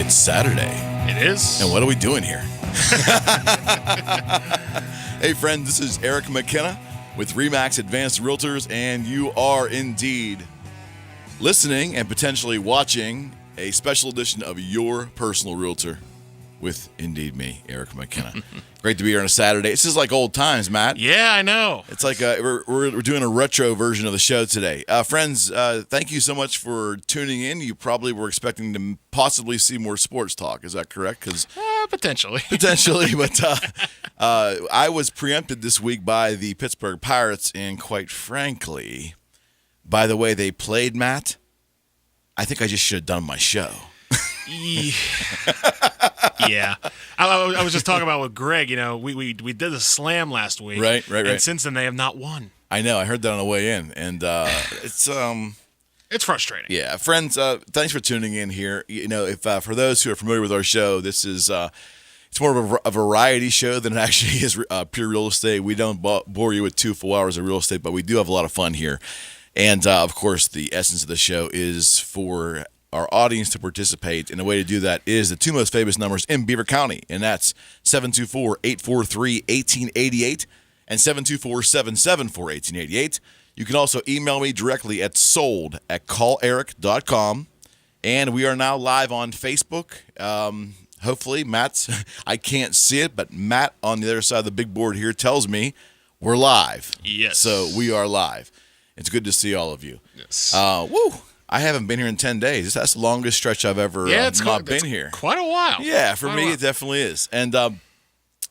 It's Saturday. It is. And what are we doing here? Hey, friend, this is Eric McKenna with RE/MAX Advanced Realtors, and you are indeed listening and potentially watching a special edition of Your Personal Realtor with indeed me, Eric McKenna. Great to be here on a Saturday. This is like old times, Matt. Yeah, I know. It's like we're doing a retro version of the show today. Friends, thank you so much for tuning in. You probably were expecting to possibly see more sports talk. Is that correct? Potentially. Potentially, but I was preempted this week by the Pittsburgh Pirates, and quite frankly, by the way they played, Matt, I think I just should have done my show. Yeah. I was just talking about with Greg, we did a slam last week. Right. And since then, they have not won. I know. I heard that on the way in, and it's frustrating. Yeah, friends, thanks for tuning in here. If for those who are familiar with our show, this is it's more of a variety show than it actually is pure real estate. We don't bore you with 2 full hours of real estate, but we do have a lot of fun here. And, of course, the essence of the show is for our audience to participate, and the way to do that is the 2 most famous numbers in Beaver County, and that's 724-843-1888 and 724-774-1888. You can also email me directly at sold@calleric.com, and we are now live on Facebook. Hopefully, Matt's, I can't see it, but Matt on the other side of the big board here tells me we're live. Yes. So we are live. It's good to see all of you. Yes. I haven't been here in 10 days. That's the longest stretch I've ever not been here. Quite a while. Yeah, for me, it definitely is. And,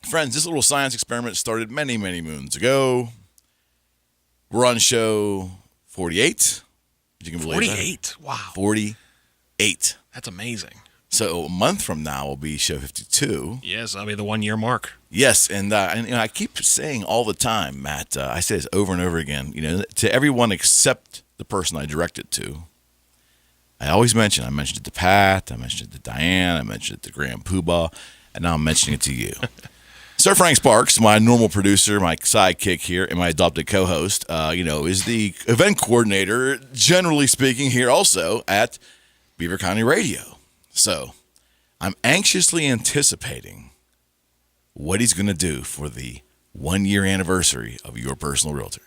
friends, this little science experiment started many, many moons ago. We're on show 48. You can believe 48? That. Wow. 48. That's amazing. So a month from now will be show 52. Yes, that'll be the 1-year mark. Yes, and I keep saying all the time, Matt, I say this over and over again, to everyone except the person I direct it to. I always mention it to Pat, I mentioned it to Diane, I mentioned it to Graham Poobah, and now I'm mentioning it to you. Sir Frank Sparks, my normal producer, my sidekick here, and my adopted co-host, is the event coordinator, generally speaking, here also at Beaver County Radio. So I'm anxiously anticipating what he's going to do for the 1-year anniversary of Your Personal Realtor.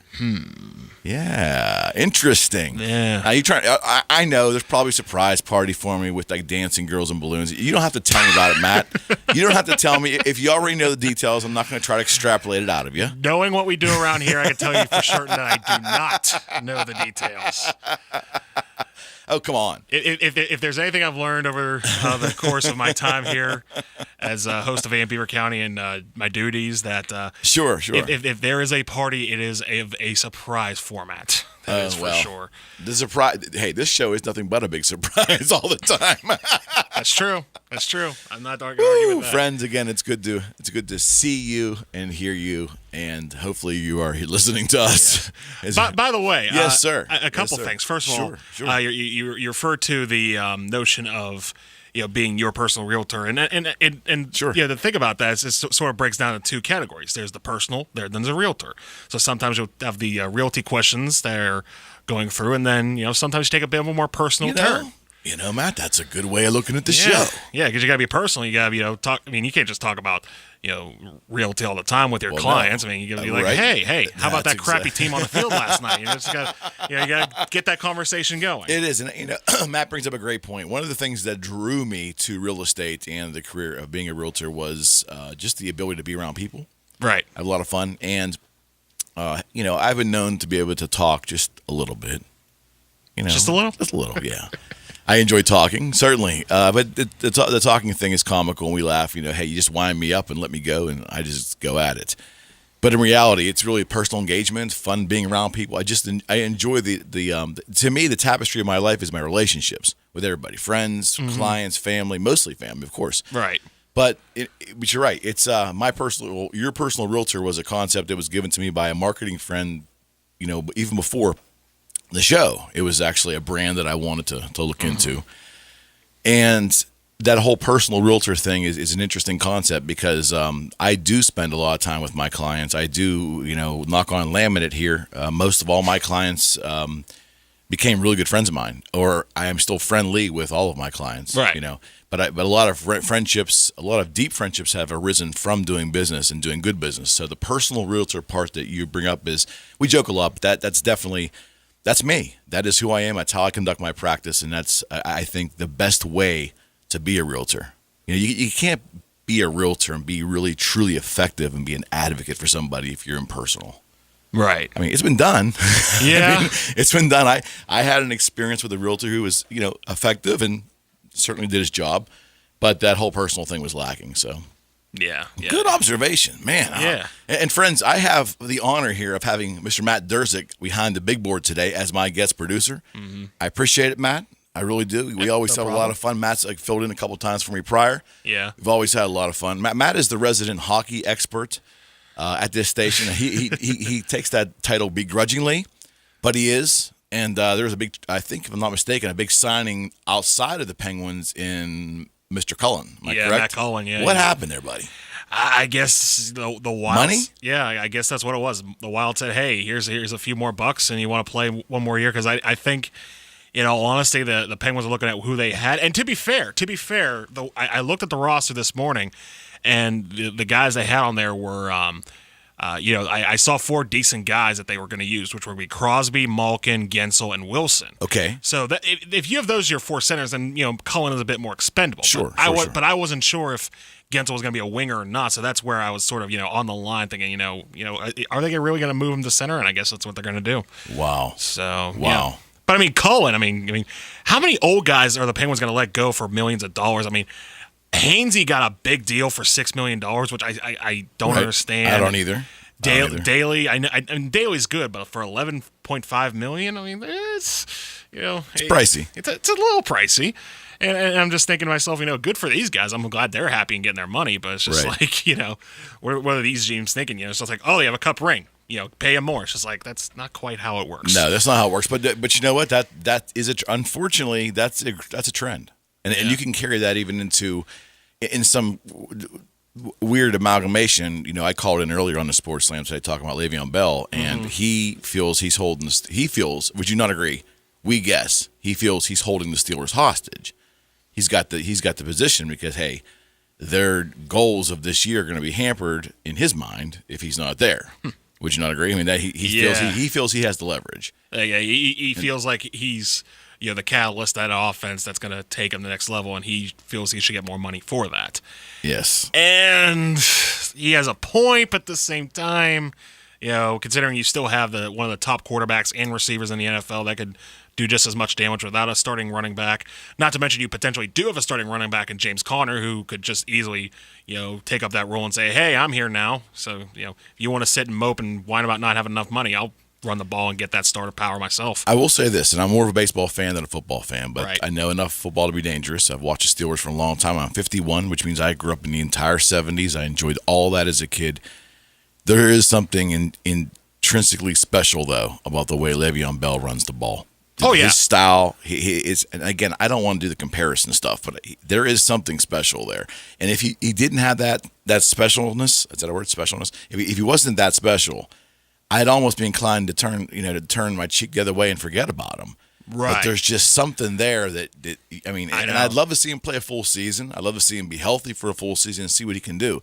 Yeah, interesting. Yeah. I know there's probably a surprise party for me with like dancing girls and balloons. You don't have to tell me about it, Matt. You don't have to tell me. If you already know the details, I'm not going to try to extrapolate it out of you. Knowing what we do around here, I can tell you for certain that I do not know the details. Oh, come on. If there's anything I've learned over the course of my time here as a host of AM Beaver County and my duties, that Sure. If there is a party, it is a surprise format. That is for sure. The surprise. Hey, this show is nothing but a big surprise all the time. That's true. I'm not arguing with that. Friends, again, it's good to see you and hear you, and hopefully you are listening to us. Yeah. By the way, yes, sir. A couple things. First of all, sure. You referred to the notion of being your personal realtor, and sure. The thing about that is it sort of breaks down into 2 categories. There's the personal, then there's a realtor. So sometimes you'll have the realty questions that are going through, and then sometimes you take a bit of a more personal turn. Matt, that's a good way of looking at the show. Yeah, because you got to be personal. You got to talk. I mean, you can't just talk about realty all the time with your clients. No. I mean, you got to be like, right. hey, how about that crappy team on the field last night? You just got to get that conversation going. It is, and Matt brings up a great point. One of the things that drew me to real estate and the career of being a realtor was just the ability to be around people. Right. I have a lot of fun, and I've been known to be able to talk just a little bit. Just a little? Just a little, yeah. I enjoy talking, certainly, but the talking thing is comical, and we laugh. Hey, you just wind me up and let me go, and I just go at it. But in reality, it's really personal engagement, fun being around people. I enjoy the to me, the tapestry of my life is my relationships with everybody, friends, clients, family, mostly family, of course. Right. But you're right. It's your personal realtor was a concept that was given to me by a marketing friend. Even before the show, it was actually a brand that I wanted to look into. And that whole personal realtor thing is an interesting concept because I do spend a lot of time with my clients. I do, knock on laminate here. Most of all my clients became really good friends of mine, or I am still friendly with all of my clients. Right. But a lot of friendships, a lot of deep friendships have arisen from doing business and doing good business. So the personal realtor part that you bring up is, we joke a lot, but that's definitely, that's me. That is who I am. That's how I conduct my practice, and that's, I think, the best way to be a realtor. You can't be a realtor and be really truly effective and be an advocate for somebody if you're impersonal. Right. I mean, it's been done. Yeah. I mean, it's been done. I had an experience with a realtor who was, effective and certainly did his job, but that whole personal thing was lacking. So, yeah. Good observation, man. Yeah. And friends, I have the honor here of having Mr. Matt Durzik behind the big board today as my guest producer. Mm-hmm. I appreciate it, Matt. I really do. We always have a lot of fun. Matt's filled in a couple times for me prior. Yeah. We've always had a lot of fun. Matt is the resident hockey expert at this station. He takes that title begrudgingly, but he is. And there's a big, I think if I'm not mistaken, a big signing outside of the Penguins in Mr. Cullen. Am I correct? Matt Cullen, yeah. What happened there, buddy? I guess the Wild. Money? Yeah, I guess that's what it was. The Wild said, hey, here's a few more bucks, and you want to play one more year? Because I think, in all honesty, the Penguins are looking at who they had. And to be fair, I looked at the roster this morning, and the guys they had on there were, I saw 4 decent guys that they were going to use, which would be Crosby, Malkin, Gensel, and Wilson. Okay. So that, if you have those as your 4 centers, then Cullen is a bit more expendable. Sure. But I wasn't sure if Gensel was going to be a winger or not. So that's where I was sort of on the line thinking, are they really going to move him to center? And I guess that's what they're going to do. Wow. So wow. But I mean, Cullen. I mean, how many old guys are the Penguins going to let go for millions of dollars? I mean, Hainsey got a big deal for $6 million, which I don't understand. I don't either. Daly, I mean, Daly's good, but for $11.5 million, I mean, it's pricey. It's a little pricey, and I'm just thinking to myself, good for these guys. I'm glad they're happy and getting their money, but it's just what are these teams thinking? So it's like, oh, they have a cup ring. Pay them more. It's just like, that's not quite how it works. No, that's not how it works. But you know what? That is unfortunately that's a trend, and you can carry that even in some weird amalgamation. I called in earlier on the Sports Slam today talking about Le'Veon Bell, and he feels he's holding. He feels. Would you not agree? We guess he feels he's holding the Steelers hostage. He's got the position because hey, their goals of this year are going to be hampered in his mind if he's not there. Would you not agree? I mean, that he feels he has the leverage. Yeah, he feels like he's the catalyst, that offense that's going to take him to the next level, and he feels he should get more money for that. Yes, and he has a point, but at the same time, considering you still have one of the top quarterbacks and receivers in the NFL that could do just as much damage without a starting running back. Not to mention you potentially do have a starting running back in James Conner who could just easily, take up that role and say, hey, I'm here now. So, if you want to sit and mope and whine about not having enough money, I'll run the ball and get that starter power myself. I will say this, and I'm more of a baseball fan than a football fan, but right. I know enough football to be dangerous. I've watched the Steelers for a long time. I'm 51, which means I grew up in the entire 70s. I enjoyed all that as a kid. There is something intrinsically special, though, about the way Le'Veon Bell runs the ball. Oh, yeah. His style, he is, and again, I don't want to do the comparison stuff, but there is something special there. And if he didn't have that specialness, is that a word, specialness? If he wasn't that special, I'd almost be inclined to turn my cheek the other way and forget about him. Right. But there's just something there that and I'd love to see him play a full season. I'd love to see him be healthy for a full season and see what he can do.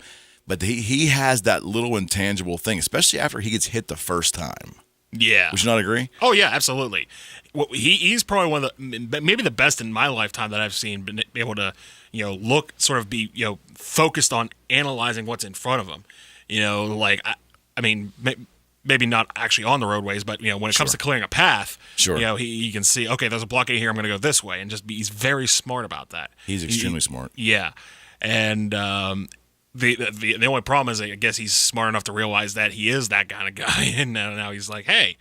But he has that little intangible thing, especially after he gets hit the first time. Yeah. Would you not agree? Oh, yeah, absolutely. Well, he's probably one of the maybe the best in my lifetime that I've seen, been able to, look, sort of be, focused on analyzing what's in front of him. I mean, maybe not actually on the roadways, but, when it comes to clearing a path, he can see, okay, there's a blockade here, I'm going to go this way, and he's very smart about that. He's extremely smart. Yeah. And the only problem is, I guess he's smart enough to realize that he is that kind of guy, and now he's like, hey,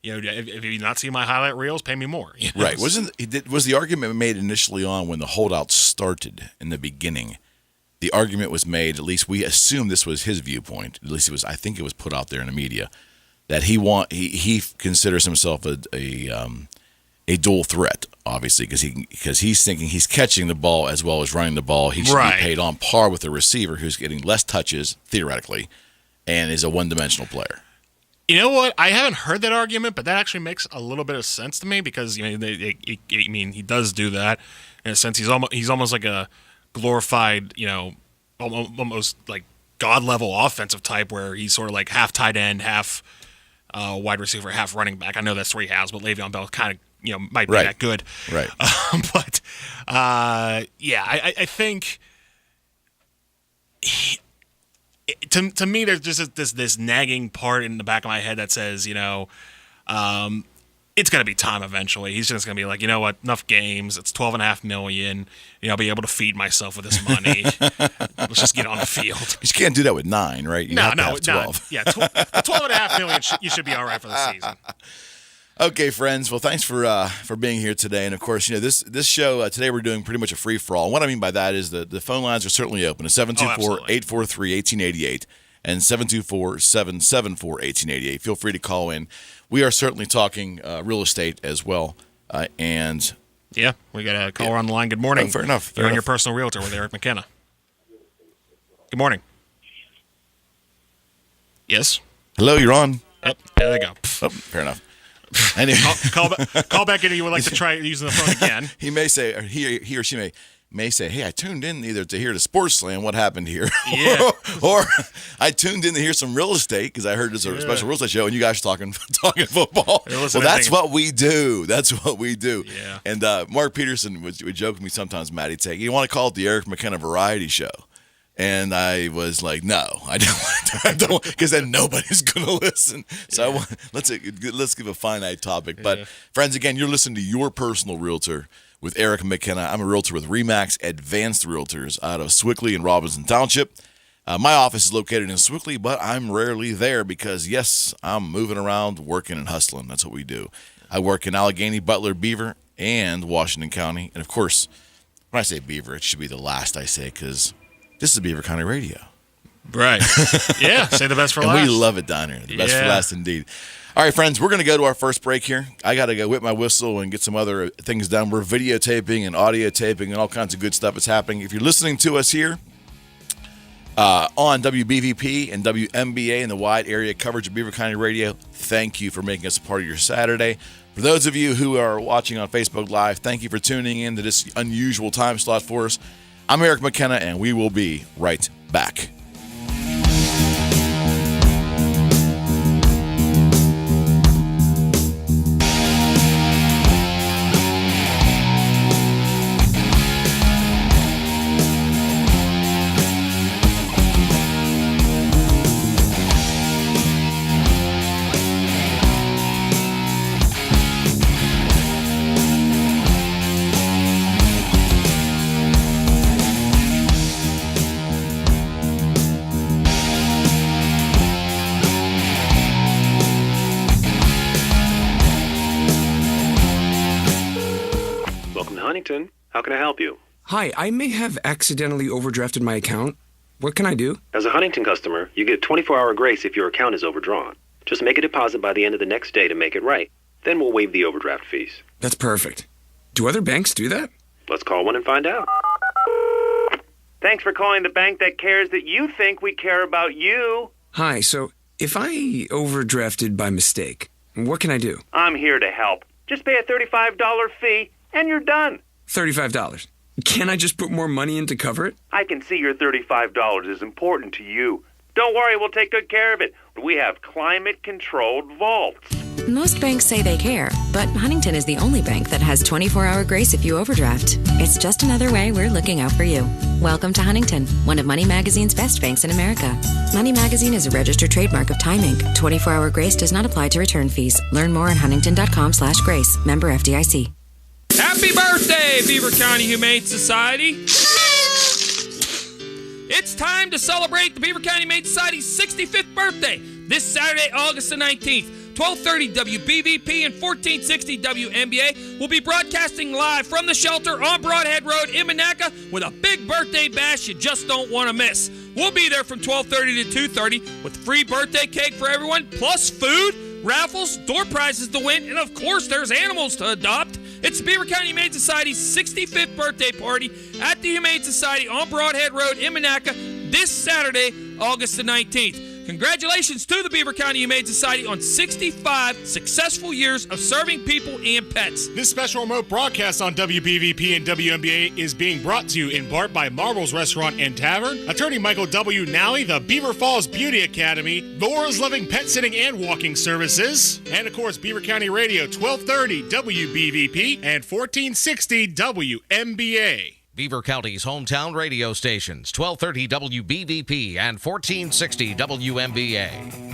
if you not see my highlight reels, pay me more. Right? Was the argument made initially on when the holdout started in the beginning? The argument was made. At least we assume this was his viewpoint. At least it was. I think it was put out there in the media that he considers himself a dual threat, obviously, because he's thinking he's catching the ball as well as running the ball. He should be paid on par with the receiver who's getting less touches, theoretically, and is a one-dimensional player. You know what? I haven't heard that argument, but that actually makes a little bit of sense to me because he does do that in a sense. He's almost like a glorified, almost like god level offensive type where he's sort of like half tight end, half wide receiver, half running back. I know that's where he has, but Le'Veon Bell kind of might be that good, right? I think. To me, there's just this nagging part in the back of my head that says, it's going to be time eventually. He's just going to be like, you know what, enough games. It's $12.5 million. I'll be able to feed myself with this money. Let's just get on the field. You can't do that with 9, right? You have to have 12. Yeah, $12.5 million. You should be all right for the season. Okay, friends. Well, thanks for being here today. And, of course, this show, today we're doing pretty much a free-for-all. And what I mean by that is the phone lines are certainly open. It's 724-843-1888 and 724-774-1888. Feel free to call in. We are certainly talking real estate as well. And yeah, we got a caller on the line. Good morning. Fair enough. You're on Your Personal Realtor with Eric McKenna. Good morning. Yes? Hello, you're on. Yep, there they go. Oh, fair enough. Anyway. call back in if you would like to try using the phone again. He may say, or he or she may say, hey, I tuned in either to hear the Sports Slam, what happened here, yeah. or I tuned in to hear some real estate because I heard there's a special real estate show and you guys are talking football. Well, that's what we do. That's what we do. Yeah. And Mark Peterson would joke with me sometimes, Matt. He'd say, you want to call it the Eric McKenna Variety Show? And I was like, no, I don't, because then nobody's going to listen. So let's give a finite topic. But friends, again, you're listening to Your Personal Realtor with Eric McKenna. I'm a realtor with RE/MAX Advanced Realtors out of Swickley and Robinson Township. My office is located in Swickley, but I'm rarely there because, yes, I'm moving around, working and hustling. That's what we do. I work in Allegheny, Butler, Beaver, and Washington County. And, of course, when I say Beaver, it should be the last I say because this is Beaver County Radio. Right. Yeah, say the best for and last. And we love it down here. The best for last indeed. All right, friends, we're going to go to our first break here. I got to go whip my whistle and get some other things done. We're videotaping and audio taping and all kinds of good stuff is happening. If you're listening to us here on WBVP and WMBA in the wide area coverage of Beaver County Radio, thank you for making us a part of your Saturday. For those of you who are watching on Facebook Live, thank you for tuning in to this unusual time slot for us. I'm Eric McKenna, and we will be right back. How can I help you? Hi, I may have accidentally overdrafted my account. What can I do? As a Huntington customer, you get 24-hour grace if your account is overdrawn. Just make a deposit by the end of the next day to make it right. Then we'll waive the overdraft fees. That's perfect. Do other banks do that? Let's call one and find out. Thanks for calling the bank that cares that you think we care about you. Hi, so if I overdrafted by mistake, what can I do? I'm here to help. Just pay a $35 fee and you're done. $35. Can't I just put more money in to cover it? I can see your $35 is important to you. Don't worry, we'll take good care of it. We have climate-controlled vaults. Most banks say they care, but Huntington is the only bank that has 24-hour grace if you overdraft. It's just another way we're looking out for you. Welcome to Huntington, one of Money Magazine's best banks in America. Money Magazine is a registered trademark of Time Inc. 24-hour grace does not apply to return fees. Learn more at huntington.com/grace. Member FDIC. Happy birthday, Beaver County Humane Society. It's time to celebrate the Beaver County Humane Society's 65th birthday this Saturday, August the 19th. 1230 WBVP and 1460 WMBA will be broadcasting live from the shelter on Broadhead Road in Monaca with a big birthday bash you just don't want to miss. We'll be there from 1230 to 2:30 with free birthday cake for everyone, plus food, raffles, door prizes to win, and of course there's animals to adopt. It's the Beaver County Humane Society's 65th birthday party at the Humane Society on Broadhead Road in Monaca this Saturday, August the 19th. Congratulations to the Beaver County Humane Society on 65 successful years of serving people and pets. This special remote broadcast on WBVP and WMBA is being brought to you in part by Marvel's Restaurant and Tavern, Attorney Michael W. Nally, the Beaver Falls Beauty Academy, Laura's Loving Pet Sitting and Walking Services, and of course Beaver County Radio, 1230 WBVP and 1460 WMBA. Beaver County's hometown radio stations, 1230 WBVP and 1460 WMBA.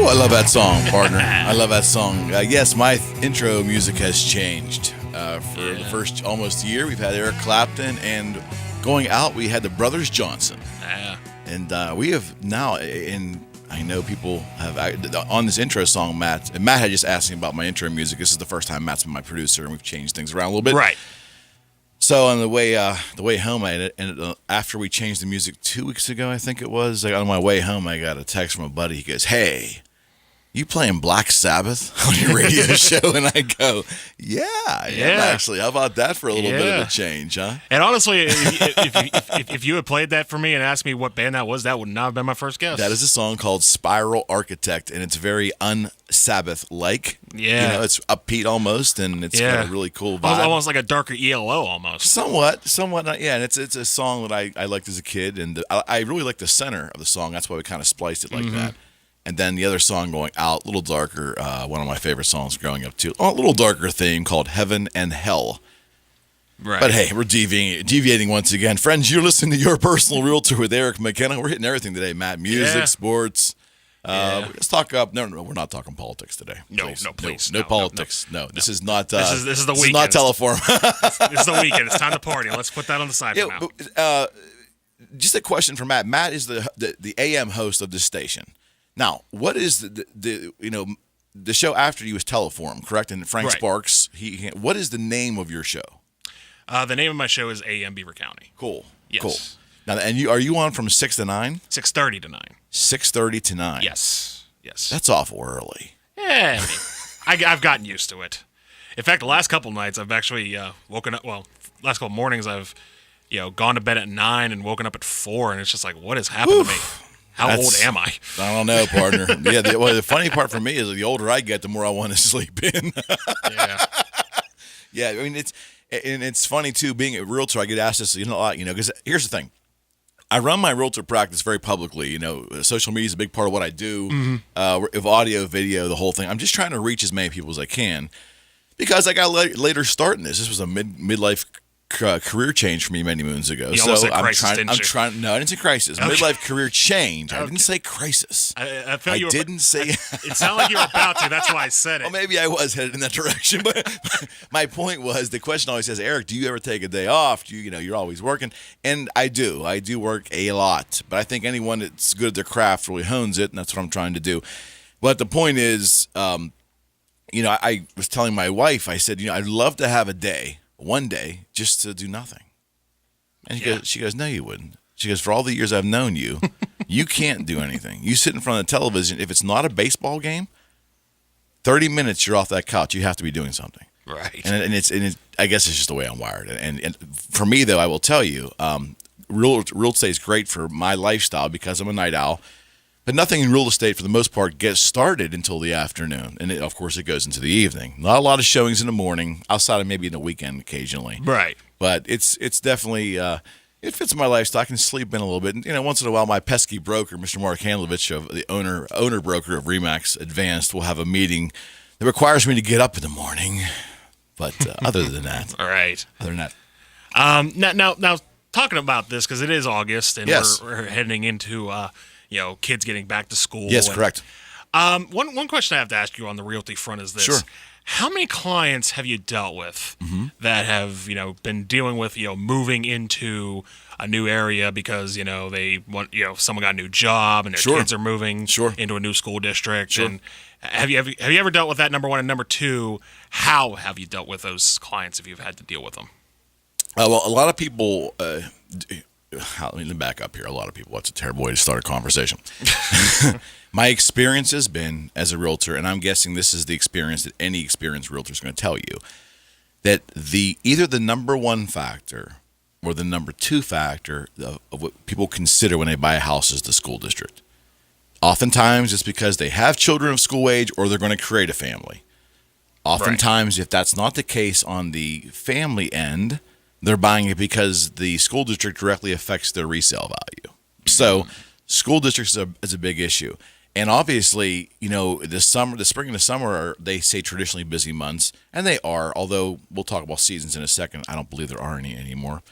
I love that song, partner. I love that song. Yes, my intro music has changed. For the first almost year, we've had Eric Clapton, and going out, we had the Brothers Johnson. Yeah. And we have now, and I know people have, on this intro song, Matt had just asked me about my intro music. This is the first time Matt's been my producer, and we've changed things around a little bit. Right. So on the way home, after we changed the music 2 weeks ago, I think it was, on my way home, I got a text from a buddy. He goes, "Hey, you playing Black Sabbath on your radio show?" And I go, yeah, actually. How about that for a little bit of a change, huh? And honestly, if you had played that for me and asked me what band that was, that would not have been my first guess. That is a song called Spiral Architect, and it's very un-Sabbath-like. Yeah. You know, it's upbeat almost, and it's got a really cool vibe. Almost like a darker ELO almost. Somewhat, yeah. And it's a song that I liked as a kid, and I really like the center of the song. That's why we kind of spliced it like that. And then the other song going out, a little darker, one of my favorite songs growing up too. A little darker theme called Heaven and Hell. Right. But hey, we're deviating once again. Friends, you're listening to Your Personal Realtor with Eric McKenna. We're hitting everything today, Matt. Music, sports. Let's talk up. No, we're not talking politics today. Please. No politics. No, this is not. This is the this weekend. This is not Teleform. This is the weekend. It's time to party. Let's put that on the side for now. Just a question for Matt. Matt is the AM host of this station. Now, what is the show after you was Teleform, correct? And Frank Sparks. What is the name of your show? The name of my show is AM Beaver County. Cool. Yes. Cool. Now, and are you on from 6 to 9? 6:30 to 9. 6:30 to 9. Yes. That's awful early. Yeah, I've gotten used to it. In fact, the last couple nights I've actually woken up. Well, last couple mornings I've gone to bed at 9 and woken up at 4, and it's just like, what has happened to me? How old am I? I don't know, partner. Yeah, the funny part for me is the older I get, the more I want to sleep in. Yeah. Yeah, I mean, it's funny, too, being a realtor, I get asked this a lot, because here's the thing. I run my realtor practice very publicly. Social media is a big part of what I do. Of audio, video, the whole thing. I'm just trying to reach as many people as I can because I got later start in this. This was a midlife career change for me many moons ago. You almost said crisis, No, I didn't say crisis. Okay. Midlife career change. I didn't say crisis. I felt you were. Didn't say. It sounded like you were about to. That's why I said it. Well, maybe I was headed in that direction, but my point was the question always says, Eric, do you ever take a day off? You're always working, and I do. I do work a lot, but I think anyone that's good at their craft really hones it, and that's what I'm trying to do. But the point is, I was telling my wife, I said, I'd love to have one day, just to do nothing. And she goes, no, you wouldn't. She goes, for all the years I've known you, you can't do anything. You sit in front of the television. If it's not a baseball game, 30 minutes you're off that couch. You have to be doing something. Right. And it's I guess it's just the way I'm wired. And for me, though, I will tell you, real estate is great for my lifestyle because I'm a night owl. But nothing in real estate, for the most part, gets started until the afternoon. And, of course, it goes into the evening. Not a lot of showings in the morning, outside of maybe in the weekend occasionally. Right. But it's definitely, it fits my lifestyle. I can sleep in a little bit. And, once in a while, my pesky broker, Mr. Mark Handlovich, of the owner broker of Remax Advanced, will have a meeting that requires me to get up in the morning. But other than that. All right. Other than that. Now, talking about this because it is August and Yes. we're heading into kids getting back to school. Yes, and, correct. One question I have to ask you on the realty front is this. Sure. How many clients have you dealt with Mm-hmm. that have, been dealing with, moving into a new area because, they want, someone got a new job and their Sure. kids are moving Sure. into a new school district? Sure. And have you ever dealt with that, number one? And number two, how have you dealt with those clients if you've had to deal with them? Well, a lot of people. Let me back up here. A lot of people. That's a terrible way to start a conversation. My experience has been as a realtor, and I'm guessing this is the experience that any experienced realtor is going to tell you, that either the number one factor or the number two factor of what people consider when they buy a house is the school district. Oftentimes, it's because they have children of school age or they're going to create a family. Oftentimes, if that's not the case on the family end, they're buying it because the school district directly affects their resale value. So, school districts is a big issue. And obviously, the spring and the summer are, they say, traditionally busy months, and they are, although we'll talk about seasons in a second. I don't believe there are any anymore.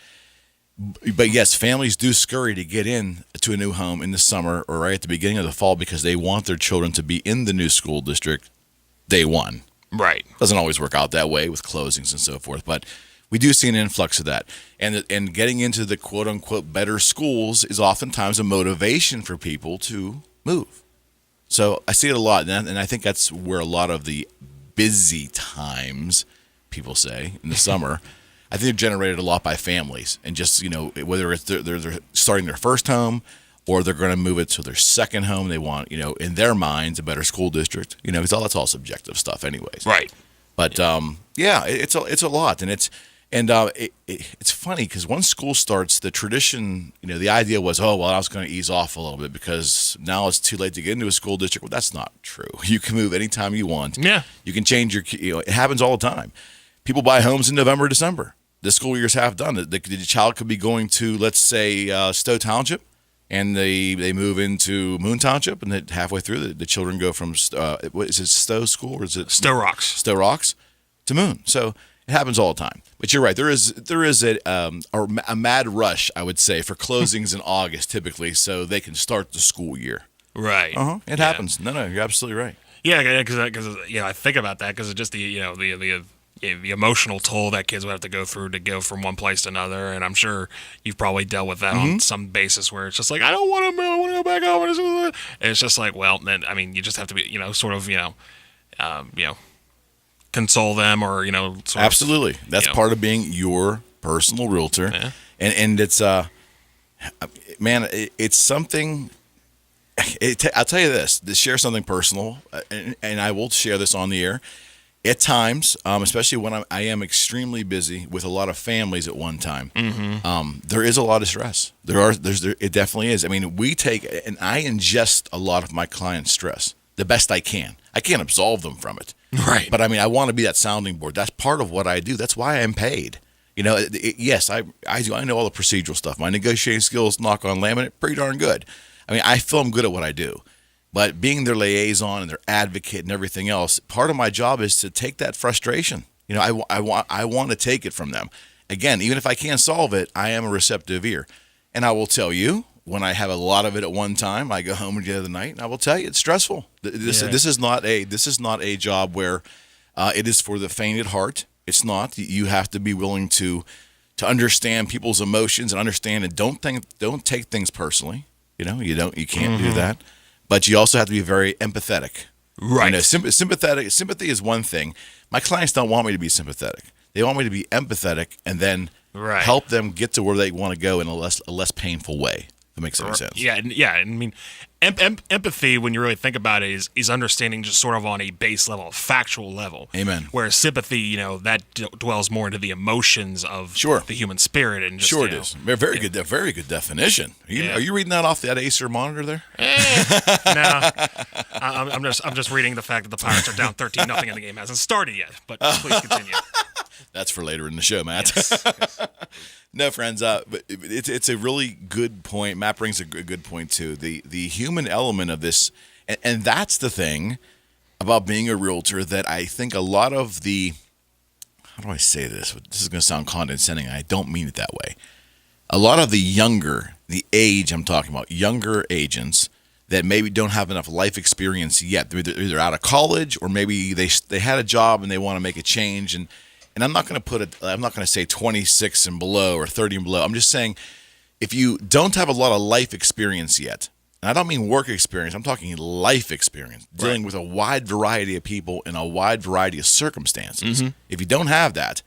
But yes, families do scurry to get in to a new home in the summer or right at the beginning of the fall because they want their children to be in the new school district day one. Right. Doesn't always work out that way with closings and so forth, but we do see an influx of that. And getting into the quote-unquote better schools is oftentimes a motivation for people to move. So I see it a lot, and I think that's where a lot of the busy times, people say, in the summer, I think they're generated a lot by families. And just, whether it's they're starting their first home or they're going to move it to their second home, they want, in their minds, a better school district. Because that's all subjective stuff anyways. Right. But, it's a lot. And it's funny because once school starts, the tradition, the idea was, I was going to ease off a little bit because now it's too late to get into a school district. Well, that's not true. You can move anytime you want. Yeah. You can change it happens all the time. People buy homes in November, December. The school year's half done. The child could be going to, let's say, Stowe Township, and they move into Moon Township, and then halfway through, the children go from, what is it, Stowe School, or is it? Stowe Rocks. Stowe Rocks to Moon. So it happens all the time. But you're right. There is a mad rush, I would say, for closings in August typically, so they can start the school year. Right. It happens. No, you're absolutely right. Yeah, because I think about that because of just the emotional toll that kids would have to go through to go from one place to another, and I'm sure you've probably dealt with that on some basis where it's just like, I don't want to move, I want to go back home. And it's just like, well, then you just have to be sort of console them or sort Absolutely. of, That's part of being your personal realtor. Yeah. And it's man, it's something. I'll tell you this, to share something personal, and I will share this on the air. At times, especially when I am extremely busy with a lot of families at one time, there is a lot of stress. It definitely is. I mean, I ingest a lot of my clients' stress the best I can. I can't absolve them from it. Right. But I mean, I want to be that sounding board. That's part of what I do. That's why I'm paid. Yes, I do. I know all the procedural stuff. My negotiating skills, knock on laminate, pretty darn good. I mean, I feel I'm good at what I do. But being their liaison and their advocate and everything else, part of my job is to take that frustration. I want to take it from them. Again, even if I can't solve it, I am a receptive ear. And I will tell you, when I have a lot of it at one time, I go home at the other night, and I will tell you it's stressful. This is not a job where it is for the faint at heart. It's not. You have to be willing to understand people's emotions and understand and don't take things personally. You can't do that. But you also have to be very empathetic. Right. Sympathy is one thing. My clients don't want me to be sympathetic. They want me to be empathetic and then help them get to where they want to go in a less painful way. If that makes any sense. Yeah. I mean, empathy, when you really think about it, is understanding just sort of on a base level, a factual level. Amen. Whereas sympathy, that dwells more into the emotions of the human spirit. And just, it is. Very good definition. Are you reading that off that Acer monitor there? No, I'm just reading the fact that the Pirates are down 13-0 and the game hasn't started yet. But please continue. That's for later in the show, Matt. Yes. No, friends, but it's a really good point. Matt brings a good point, too. The human element of this, and that's the thing about being a realtor that I think a lot of the, how do I say this? This is going to sound condescending. I don't mean it that way. a lot of the age I'm talking about, younger agents that maybe don't have enough life experience yet. They're either out of college or maybe they had a job and they want to make a change. And I'm not going to say 26 and below or 30 and below. I'm just saying if you don't have a lot of life experience yet, and I don't mean work experience, I'm talking life experience, dealing with a wide variety of people in a wide variety of circumstances. Mm-hmm. If you don't have that,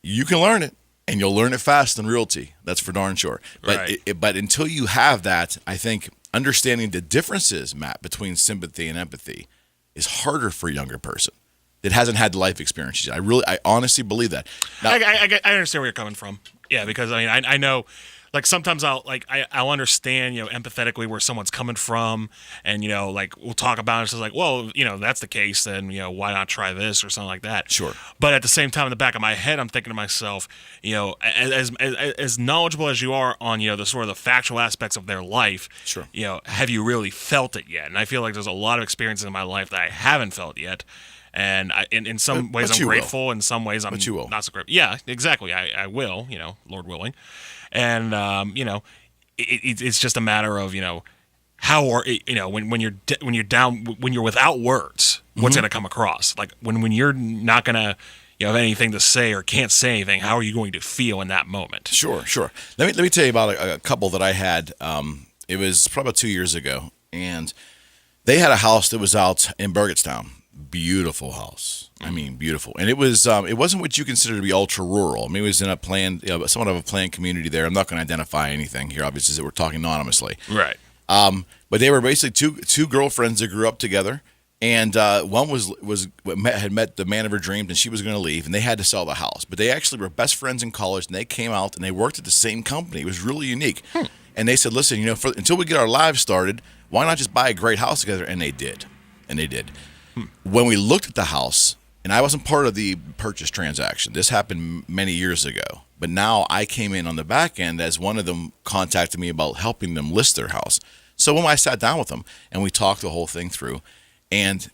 you can learn it, and you'll learn it fast in realty. That's for darn sure. But but until you have that, I think understanding the differences, Matt, between sympathy and empathy is harder for a younger person that hasn't had the life experience yet. I honestly believe that. Now, I understand where you're coming from. Yeah, because I know. Like sometimes I'll understand, empathetically where someone's coming from, and we'll talk about it. It's just like, well, that's the case, then why not try this or something like that? Sure. But at the same time, in the back of my head, I'm thinking to myself, as knowledgeable as you are on the sort of the factual aspects of their life, sure. Have you really felt it yet? And I feel like there's a lot of experiences in my life that I haven't felt yet. And in some ways I'm grateful, in some ways I'm not so grateful. Yeah, exactly. I will, Lord willing. And it's just a matter of how when you're down, when you're without words, what's going to come across? Like when you're not going to have anything to say or can't say anything, how are you going to feel in that moment? Sure. Let me tell you about a couple that I had. It was probably about 2 years ago, and they had a house that was out in Burgettstown. Beautiful house. I mean, beautiful. And it was it wasn't what you consider to be ultra rural. I mean, it was in a planned, somewhat of a planned community there. I'm not going to identify anything here, obviously, that we're talking anonymously. Right. But they were basically two girlfriends that grew up together, and one had met the man of her dreams, and she was going to leave, and they had to sell the house. But they actually were best friends in college, and they came out and they worked at the same company. It was really unique. And they said, listen, until we get our lives started, why not just buy a great house together? And they did. When we looked at the house, and I wasn't part of the purchase transaction. This happened many years ago. But now I came in on the back end as one of them contacted me about helping them list their house. So when I sat down with them and we talked the whole thing through, and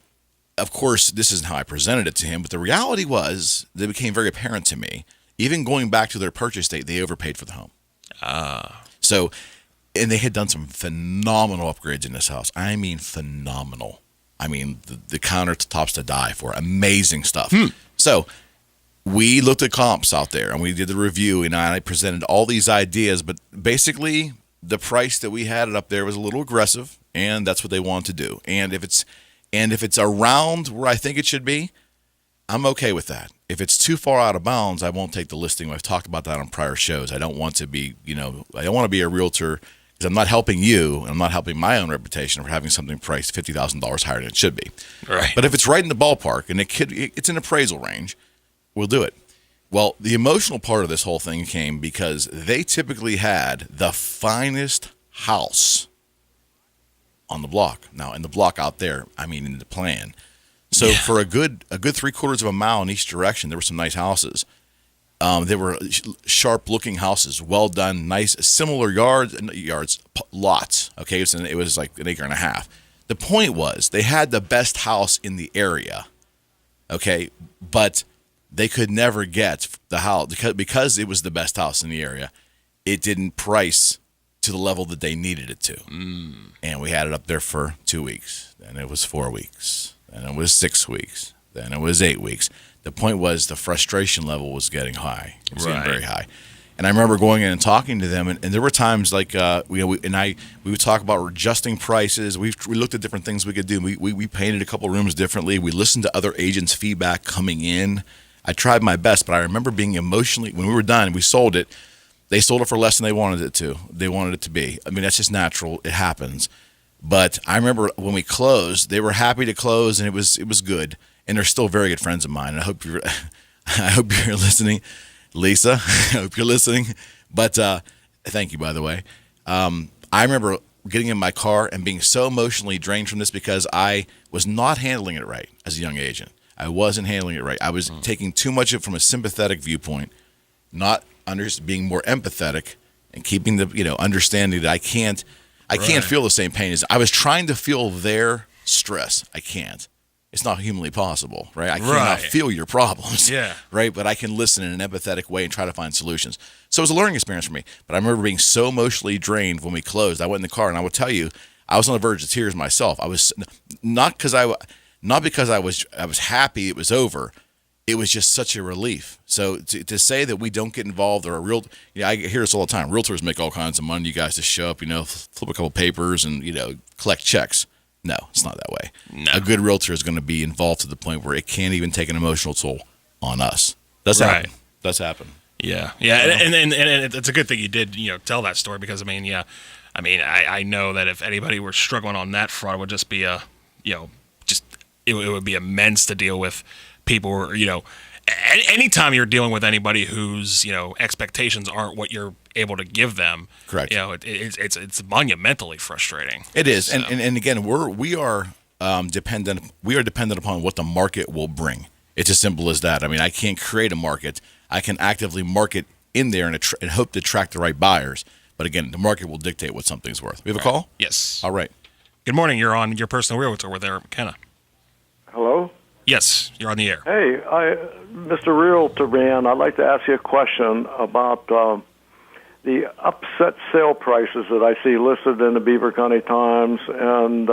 of course, this isn't how I presented it to him, but the reality was that it became very apparent to me, even going back to their purchase date, they overpaid for the home. So, and they had done some phenomenal upgrades in this house. I mean, phenomenal. I mean, the countertops to die for. Amazing stuff. So we looked at comps out there, and we did the review, and I presented all these ideas, but basically the price that we had it up there was a little aggressive, and that's what they wanted to do. And if it's around where I think it should be, I'm okay with that. If it's too far out of bounds, I won't take the listing. I've talked about that on prior shows. I don't want to be, I don't want to be a realtor because I'm not helping you, and I'm not helping my own reputation for having something priced $50,000 higher than it should be. Right. But if it's right in the ballpark and it's an appraisal range, we'll do it. Well, the emotional part of this whole thing came because they typically had the finest house on the block. Now, in the block out there, I mean in the plan. So for a good 3/4 of a mile in each direction, there were some nice houses. They were sharp-looking houses, well done, nice, similar lots. Okay, it was like an acre and a half. The point was they had the best house in the area. Okay, but they could never get the house because it was the best house in the area. It didn't price to the level that they needed it to, and we had it up there for 2 weeks. Then it was 4 weeks. Then it was 6 weeks. Then it was 8 weeks. The point was the frustration level was getting high. It was getting very high. And I remember going in and talking to them, and there were times like we would talk about adjusting prices. We looked at different things we could do. We painted a couple rooms differently. We listened to other agents' feedback coming in. I tried my best, but I remember being emotionally, when we were done, we sold it. They sold it for less than they wanted it to. They wanted it to be. I mean, that's just natural. It happens. But I remember when we closed, they were happy to close, and it was good. And they're still very good friends of mine. And I hope you're listening, Lisa. I hope you're listening. But thank you, by the way. I remember getting in my car and being so emotionally drained from this because I was not handling it right as a young agent. I wasn't handling it right. I was taking too much of it from a sympathetic viewpoint, not being more empathetic and keeping the understanding that I can't feel the same pain as I was trying to feel their stress. I can't. It's not humanly possible, right? I cannot feel your problems, right? But I can listen in an empathetic way and try to find solutions. So it was a learning experience for me. But I remember being so emotionally drained when we closed. I went in the car, and I would tell you, I was on the verge of tears myself. I was not because I was happy it was over. It was just such a relief. So to say that we don't get involved or I hear this all the time. Realtors make all kinds of money. You guys just show up, flip a couple papers and, collect checks. No, it's not that way. No. A good realtor is going to be involved to the point where it can't even take an emotional toll on us. That's happen. That's happen. Yeah. And it's a good thing you did, tell that story because, I know that if anybody were struggling on that front, it would just be it would be immense to deal with people who anytime you're dealing with anybody whose, expectations aren't what you're able to give them. Correct. It's monumentally frustrating. It is. So. And again, we are dependent upon what the market will bring. It's as simple as that. I can't create a market. I can actively market in there and hope to attract the right buyers. But again, the market will dictate what something's worth. We have a call? Yes. All right. Good morning. You're on Your Personal Realtor with Eric McKenna. Hello? Yes, you're on the air. Hey, Mr. Realtor Man, I'd like to ask you a question about the upset sale prices that I see listed in the Beaver County Times and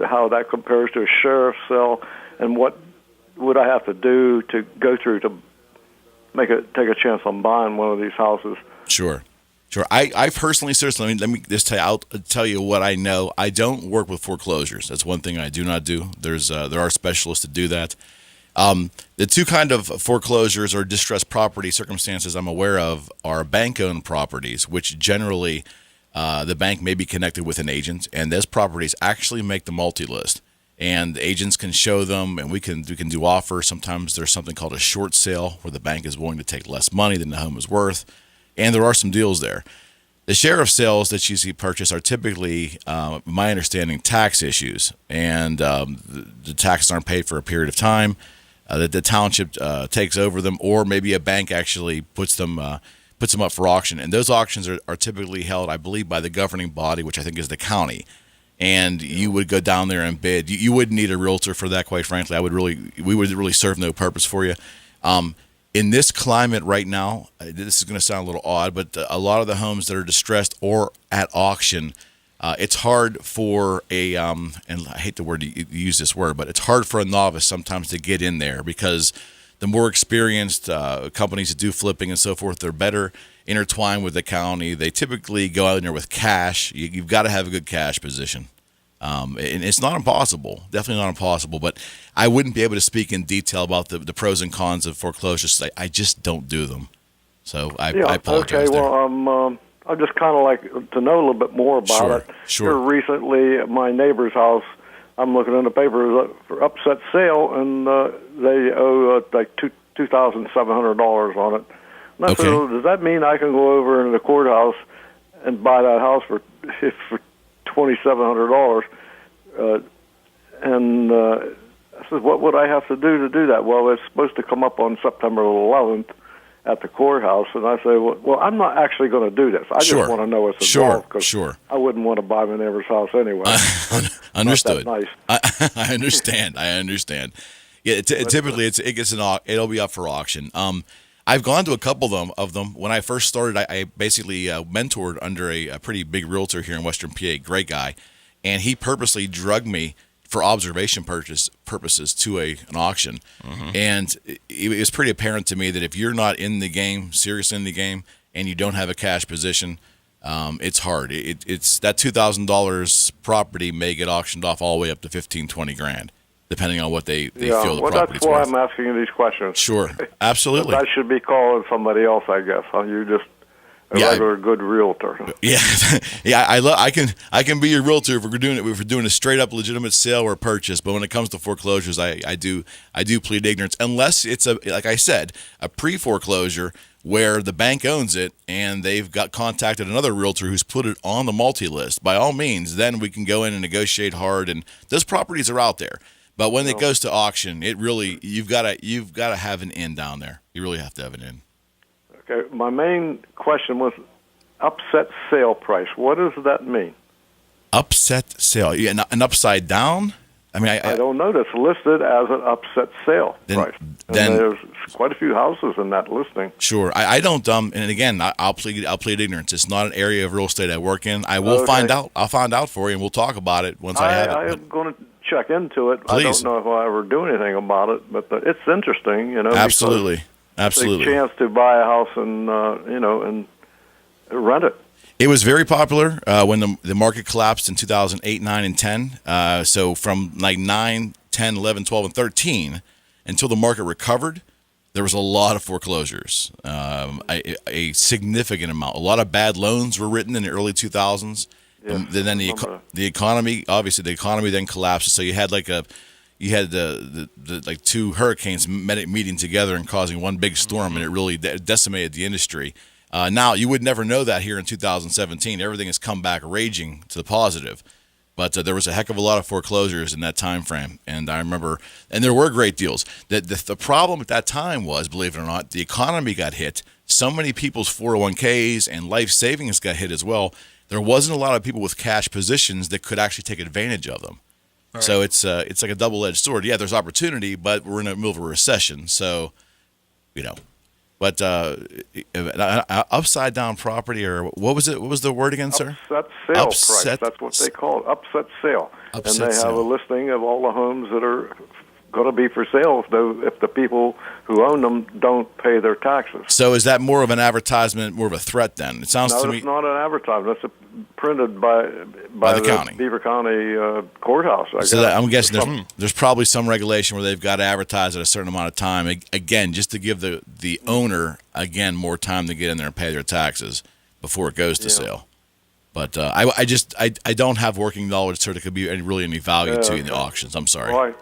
how that compares to a sheriff's sale, and what would I have to do to go through to take a chance on buying one of these houses? Sure. I personally, seriously, let me just I'll tell you what I know. I don't work with foreclosures. That's one thing I do not do. There are specialists that do that. The two kind of foreclosures or distressed property circumstances I'm aware of are bank-owned properties, which generally the bank may be connected with an agent, and those properties actually make the multi-list. And agents can show them, and we can do offers. Sometimes there's something called a short sale where the bank is willing to take less money than the home is worth. And there are some deals there. The sheriff sales that you see purchased are typically, my understanding, tax issues, and the taxes aren't paid for a period of time. That the township takes over them, or maybe a bank actually puts them up for auction. And those auctions are typically held, I believe, by the governing body, which I think is the county. And you would go down there and bid. You wouldn't need a realtor for that, quite frankly. We would really serve no purpose for you. In this climate right now, this is going to sound a little odd, but a lot of the homes that are distressed or at auction, it's hard for and I hate the word to use this word, but it's hard for a novice sometimes to get in there because the more experienced companies that do flipping and so forth, they're better intertwined with the county. They typically go out in there with cash. You've got to have a good cash position. And it's not impossible, definitely not impossible, but I wouldn't be able to speak in detail about the pros and cons of foreclosures. I just don't do them. So I apologize. Okay, well, I'd just kind of like to know a little bit more about it. Sure. Here recently, at my neighbor's house, I'm looking in the paper for upset sale, and they owe like $2,700 on it. And I said, well, does that mean I can go over into the courthouse and buy that house for $2,700? And I said, what would I have to do that? Well, it's supposed to come up on September 11th at the courthouse. And I say, well, I'm not actually going to do this. I just want to know what's involved. Because I wouldn't want to buy my neighbor's house anyway. Understood. Not that nice. I understand. Yeah, typically it'll be up for auction. I've gone to a couple of them. When I first started, I basically mentored under a pretty big realtor here in Western PA, great guy, and he purposely drugged me for observation purposes to an auction. Mm-hmm. And it was pretty apparent to me that if you're not in the game, serious in the game, and you don't have a cash position, it's hard. It's that $2,000 property may get auctioned off all the way up to $15,000-$20,000. Depending on what they feel the property's worth. That's why I'm asking you these questions. Sure, absolutely. I should be calling somebody else, I guess. You're just a regular good realtor. Yeah, I can be your realtor if we're doing a straight up legitimate sale or purchase. But when it comes to foreclosures, I do plead ignorance unless it's like I said, a pre-foreclosure where the bank owns it and they've got contacted another realtor who's put it on the multi-list. By all means, then we can go in and negotiate hard. And those properties are out there. But when it goes to auction, it really you've got to have an in down there. You really have to have an in. Okay, my main question was upset sale price. What does that mean? Upset sale, an upside down. I mean, I don't know. That's listed as an upset sale price. And there's quite a few houses in that listing. Sure. I don't. And again, I'll plead ignorance. It's not an area of real estate I work in. I will find out. I'll find out for you, and we'll talk about it once I have it. I'm going to check into it. Please. I don't know if I'll ever do anything about it, but it's interesting. Absolutely. Absolutely. It's a chance to buy a house and and rent it. It was very popular when the market collapsed in 2008, 9, and 10. So from like 9, 10, 11, 12, and 13 until the market recovered, there was a lot of foreclosures, a significant amount. A lot of bad loans were written in the early 2000s. Yes, And then the economy, obviously, the economy then collapsed. So you had the two hurricanes meeting together and causing one big storm, and it really decimated the industry. Now, you would never know that here in 2017. Everything has come back raging to the positive. But there was a heck of a lot of foreclosures in that time frame. And I remember, and there were great deals. The problem at that time was, believe it or not, the economy got hit. So many people's 401ks and life savings got hit as well. There wasn't a lot of people with cash positions that could actually take advantage of them. Right. So it's like a double-edged sword. Yeah, there's opportunity, but we're in the middle of a recession. So, But upside down property, or what was it? What was the word again, sir? Upset sale price. That's what they call it, upset sale. And they have a listing of all the homes that are going to be for sale if the people who own them don't pay their taxes. So is that more of an advertisement, more of a threat then? It sounds to me. No, it's not an advertisement. It's printed by the county. Beaver County courthouse. I'm guessing there's probably some regulation where they've got to advertise at a certain amount of time, again, just to give the owner, again, more time to get in there and pay their taxes before it goes to sale. But I don't have working knowledge, so there could be any value to in the auctions. I'm sorry. Right.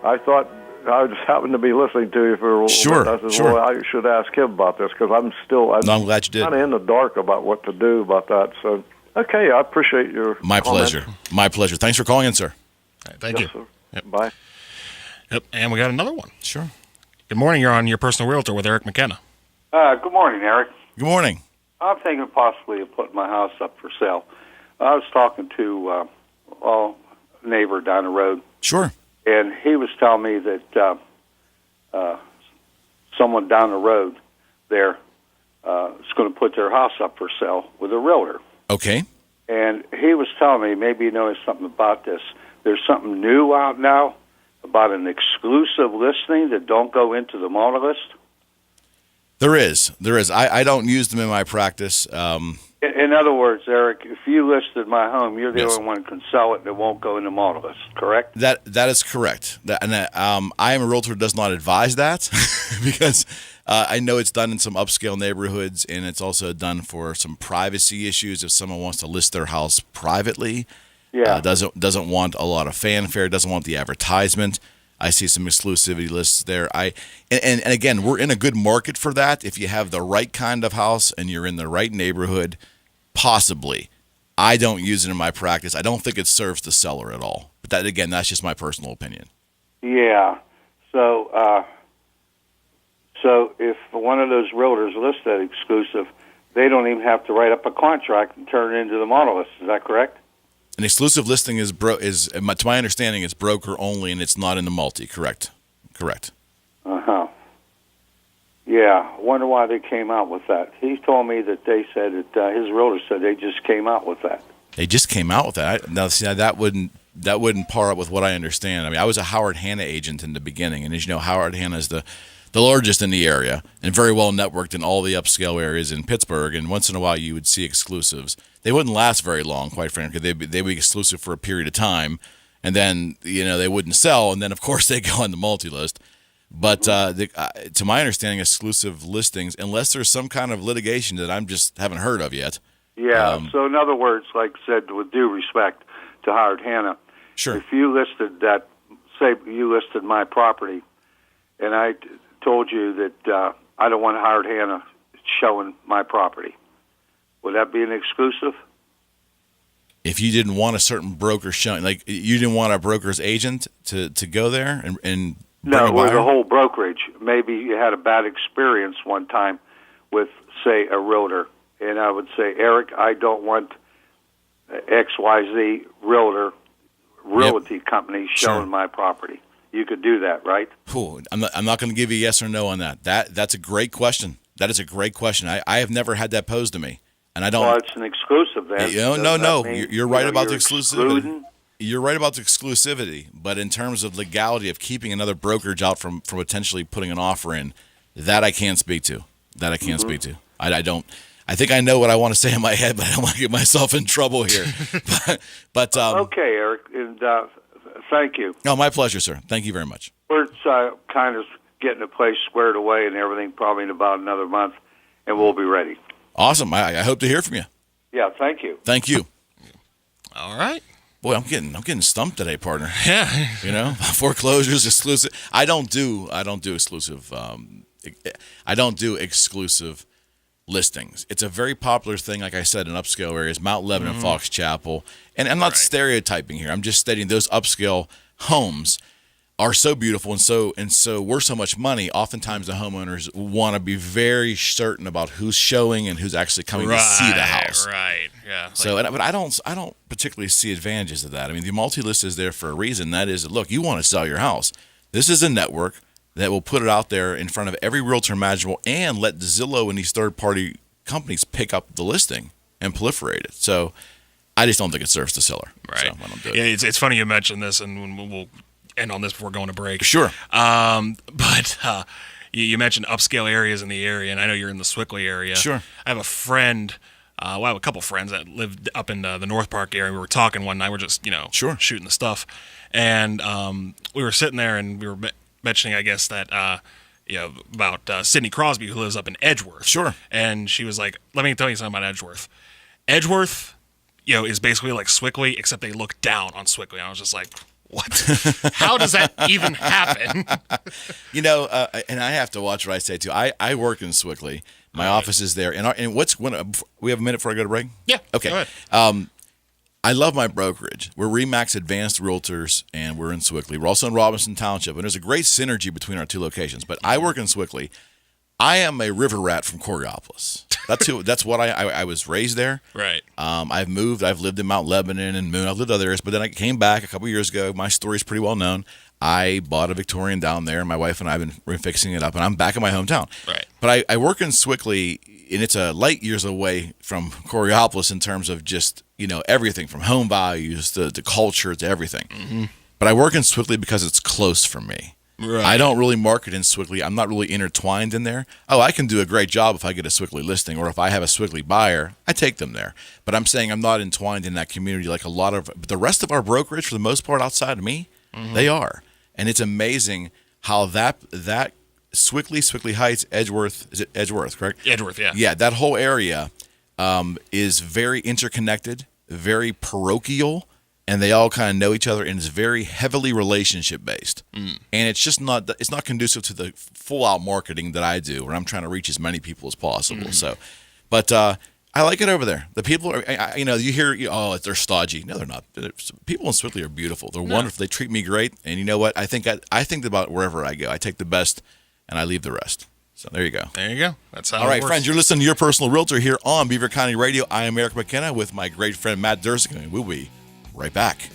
I thought I just happened to be listening to you for a little bit. I said, well, I should ask him about this because I'm glad you did. Kind of in the dark about what to do about that. So, okay, I appreciate your pleasure. My pleasure. Thanks for calling in, sir. All right, thank you. Sir. Yep. Bye. Yep, and we got another one. Sure. Good morning. You're on Your Personal Realtor with Eric McKenna. Good morning, Eric. Good morning. I'm thinking possibly of putting my house up for sale. I was talking to a neighbor down the road. Sure. And he was telling me that someone down the road there is going to put their house up for sale with a realtor. Okay. And he was telling me, maybe you know something about this, there's something new out now about an exclusive listing that don't go into the multi list. There is. I don't use them in my practice. In other words, Eric, if you listed my home, you're the only one who can sell it and it won't go in the multi list, correct? That is correct. I am a realtor who does not advise that because I know it's done in some upscale neighborhoods, and it's also done for some privacy issues if someone wants to list their house privately. Yeah. Doesn't want a lot of fanfare, doesn't want the advertisement. I see some exclusivity lists there. And again, we're in a good market for that. If you have the right kind of house and you're in the right neighborhood, possibly. I don't use it in my practice. I don't think it serves the seller at all. But that, again, that's just my personal opinion. Yeah. So if one of those realtors lists that exclusive, they don't even have to write up a contract and turn it into the multi list. Is that correct? An exclusive listing is to my understanding, it's broker only, and it's not in the multi. Correct. Uh-huh. Yeah, I wonder why they came out with that. He told me that they said that his realtor said they just came out with that. They just came out with that. Now, see, that wouldn't par up with what I understand. I mean, I was a Howard Hanna agent in the beginning, and as you know, Howard Hanna is the largest in the area and very well networked in all the upscale areas in Pittsburgh. And once in a while, you would see exclusives. They wouldn't last very long, quite frankly. They'd be exclusive for a period of time, and then they wouldn't sell, and then of course they go on the multi-list. But to my understanding, exclusive listings, unless there's some kind of litigation that I just haven't heard of yet. Yeah. So in other words, like I said, with due respect to Howard Hanna, sure. If you listed that, say you listed my property, and I told you that I don't want Howard Hanna showing my property, would that be an exclusive? If you didn't want a certain broker showing, like you didn't want a broker's agent to go there and no, or the whole brokerage. Maybe you had a bad experience one time with, say, a realtor, and I would say, Eric, I don't want XYZ realtor realty company showing my property. You could do that, right? Ooh, I'm not going to give you a yes or no on that. That's a great question. That is a great question. I have never had that posed to me, and I don't. Well, it's an exclusive then. No. You're right about the exclusivity. Excluding? You're right about the exclusivity, but in terms of legality of keeping another brokerage out from potentially putting an offer in, that I can't speak to. I don't. I think I know what I want to say in my head, but I don't want to get myself in trouble here. but okay, Eric, and thank you. No, my pleasure, sir. Thank you very much. We're kind of getting the place squared away and everything probably in about another month, and we'll be ready. Awesome. I hope to hear from you. Yeah, thank you. Thank you. All right. Boy, I'm getting stumped today, partner. Yeah. Foreclosures, exclusive. I don't do exclusive. I don't do exclusive listings. It's a very popular thing, like I said, in upscale areas, Mount Lebanon, Fox Chapel. And I'm not stereotyping here. I'm just stating those upscale homes are so beautiful and so worth so much money. Oftentimes the homeowners want to be very certain about who's showing and who's actually coming to see the house. Right. Yeah. But I don't particularly see advantages of that. I mean, the multi-list is there for a reason. That is, look, you want to sell your house. This is a network that will put it out there in front of every realtor imaginable and let Zillow and these third-party companies pick up the listing and proliferate it. So I just don't think it serves the seller. Right. So I don't do it. Yeah, it's funny you mentioned this, and we'll end on this before going to break. Sure. But you mentioned upscale areas in the area, and I know you're in the Swickley area. Sure. I have a friend, I have a couple friends that lived up in the North Park area. We were talking one night. We're just, shooting the stuff. And we were sitting there, and we were mentioning, I guess, that, about Sidney Crosby, who lives up in Edgeworth. Sure. And she was like, let me tell you something about Edgeworth. Edgeworth, is basically like Swickley, except they look down on Swickley. And I was just like, what? How does that even happen? And I have to watch what I say too. I work in Swickley. My office is there. And we have a minute before I go to break? Yeah. Okay. Go ahead. I love my brokerage. We're RE/MAX Advanced Realtors, and we're in Swickley. We're also in Robinson Township, and there's a great synergy between our two locations. But I work in Swickley. I am a river rat from Coriopolis. That's what I was raised there. Right. I've moved. I've lived in Mount Lebanon and Moon. I've lived other areas, but then I came back a couple years ago. My story is pretty well known. I bought a Victorian down there, and my wife and I have been fixing it up, and I'm back in my hometown. Right. But I work in Swickley, and it's a light years away from Coriopolis in terms of just, everything from home values to culture to everything. Mm-hmm. But I work in Swickley because it's close for me. Right. I don't really market in Swickley. I'm not really intertwined in there. Oh, I can do a great job if I get a Swickley listing, or if I have a Swickley buyer, I take them there. But I'm saying I'm not entwined in that community like a lot of the rest of our brokerage, for the most part, outside of me, they are. And it's amazing how that Swickley Heights, Edgeworth, is it Edgeworth, correct? Edgeworth, yeah. Yeah, that whole area is very interconnected, very parochial, and they all kind of know each other, and it's very heavily relationship based. And it's not conducive to the full out marketing that I do, where I'm trying to reach as many people as possible. So, but I like it over there. The people are, you hear, they're stodgy. No, they're not. People in Swickley are beautiful. They're wonderful. They treat me great. And you know what? I think about wherever I go. I take the best and I leave the rest. So there you go. There you go. That's how All it right, works. friends, you're listening to Your Personal Realtor here on Beaver County Radio. I am Eric McKenna with my great friend Matt Dursick, and we'll be right back.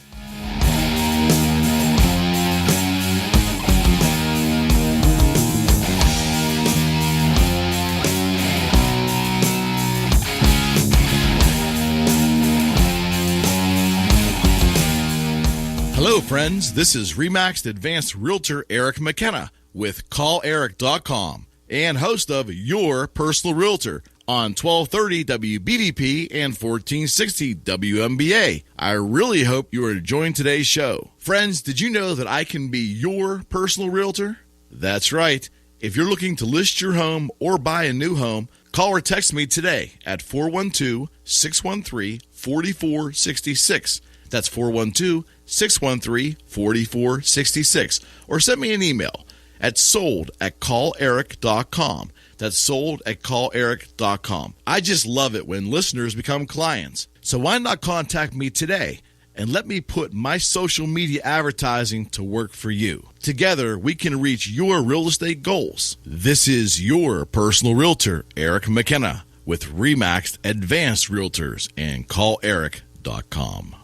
Hello, friends. This is RE/MAX Advanced Realtor Eric McKenna with CallEric.com and host of Your Personal Realtor on 1230 WBVP and 1460 WMBA. I really hope you are enjoying today's show. Friends, did you know that I can be your personal realtor? That's right. If you're looking to list your home or buy a new home, call or text me today at 412-613-4466. That's 412-613-4466. Or send me an email at sold@calleric.com. That's sold@calleric.com. I just love it when listeners become clients. So why not contact me today and let me put my social media advertising to work for you. Together, we can reach your real estate goals. This is your personal realtor, Eric McKenna, with RE/MAX Advanced Realtors and CallEric.com.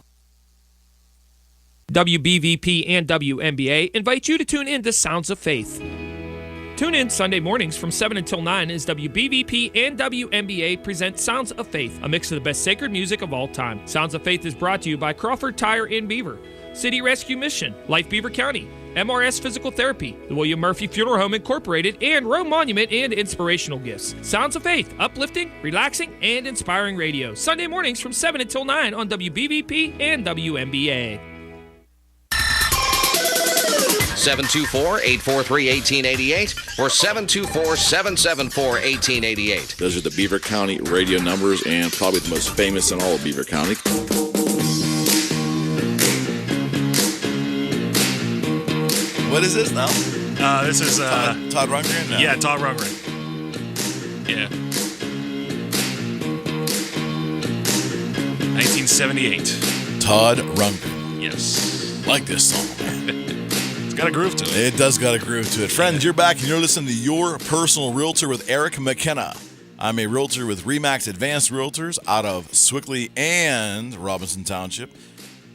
WBVP and WMBA invite you to tune in to Sounds of Faith. Tune in Sunday mornings from 7 until 9 as WBVP and WMBA present Sounds of Faith, a mix of the best sacred music of all time. Sounds of Faith is brought to you by Crawford Tire in Beaver, City Rescue Mission, Life Beaver County, MRS Physical Therapy, the William Murphy Funeral Home Incorporated, and Rome Monument and Inspirational Gifts. Sounds of Faith, uplifting, relaxing, and inspiring radio. Sunday mornings from 7 until 9 on WBVP and WMBA. 724-843-1888 or 724-774-1888. Those are the Beaver County radio numbers and probably the most famous in all of Beaver County. What is this now? This is Todd Rundgren? No. Yeah, Todd Rundgren. Yeah. 1978. Todd Rundgren. Yes. Like this song, man. It's got a groove to it. It does got a groove to it. Friends, you're back and you're listening to Your Personal Realtor with Eric McKenna. I'm a realtor with RE/MAX Advanced Realtors out of Swickley and Robinson Township.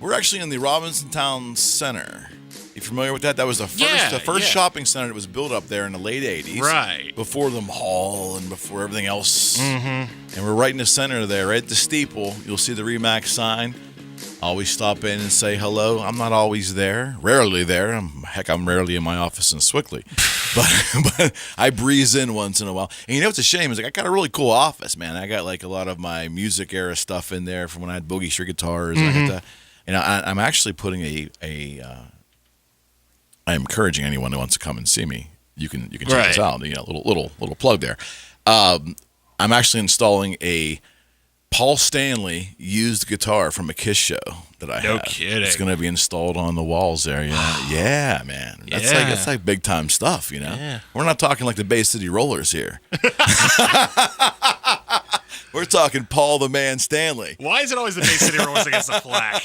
We're actually in the Robinson Town Center. You familiar with that? That was the first shopping center that was built up there in the late 80s. Right. Before the mall and before everything else. Mm-hmm. And we're right in the center there, right at the steeple. You'll see the RE/MAX sign. Always stop in and say hello. I'm not always there. Rarely there. I'm rarely in my office in Swickley. but I breeze in once in a while. And you know what's a shame is I got a really cool office, man. I got like a lot of my music era stuff in there from when I had Boogie Street guitars. Mm-hmm. I got that. And I'm actually putting I'm encouraging anyone who wants to come and see me. You can check this out. You know, little plug there. I'm actually installing a Paul Stanley used guitar from a Kiss show that I have. No kidding. It's going to be installed on the walls there. Yeah, man. That's like big time stuff. You know, We're not talking like the Bay City Rollers here. We're talking Paul the Man Stanley. Why is it always the Bay City Rollers against the flag?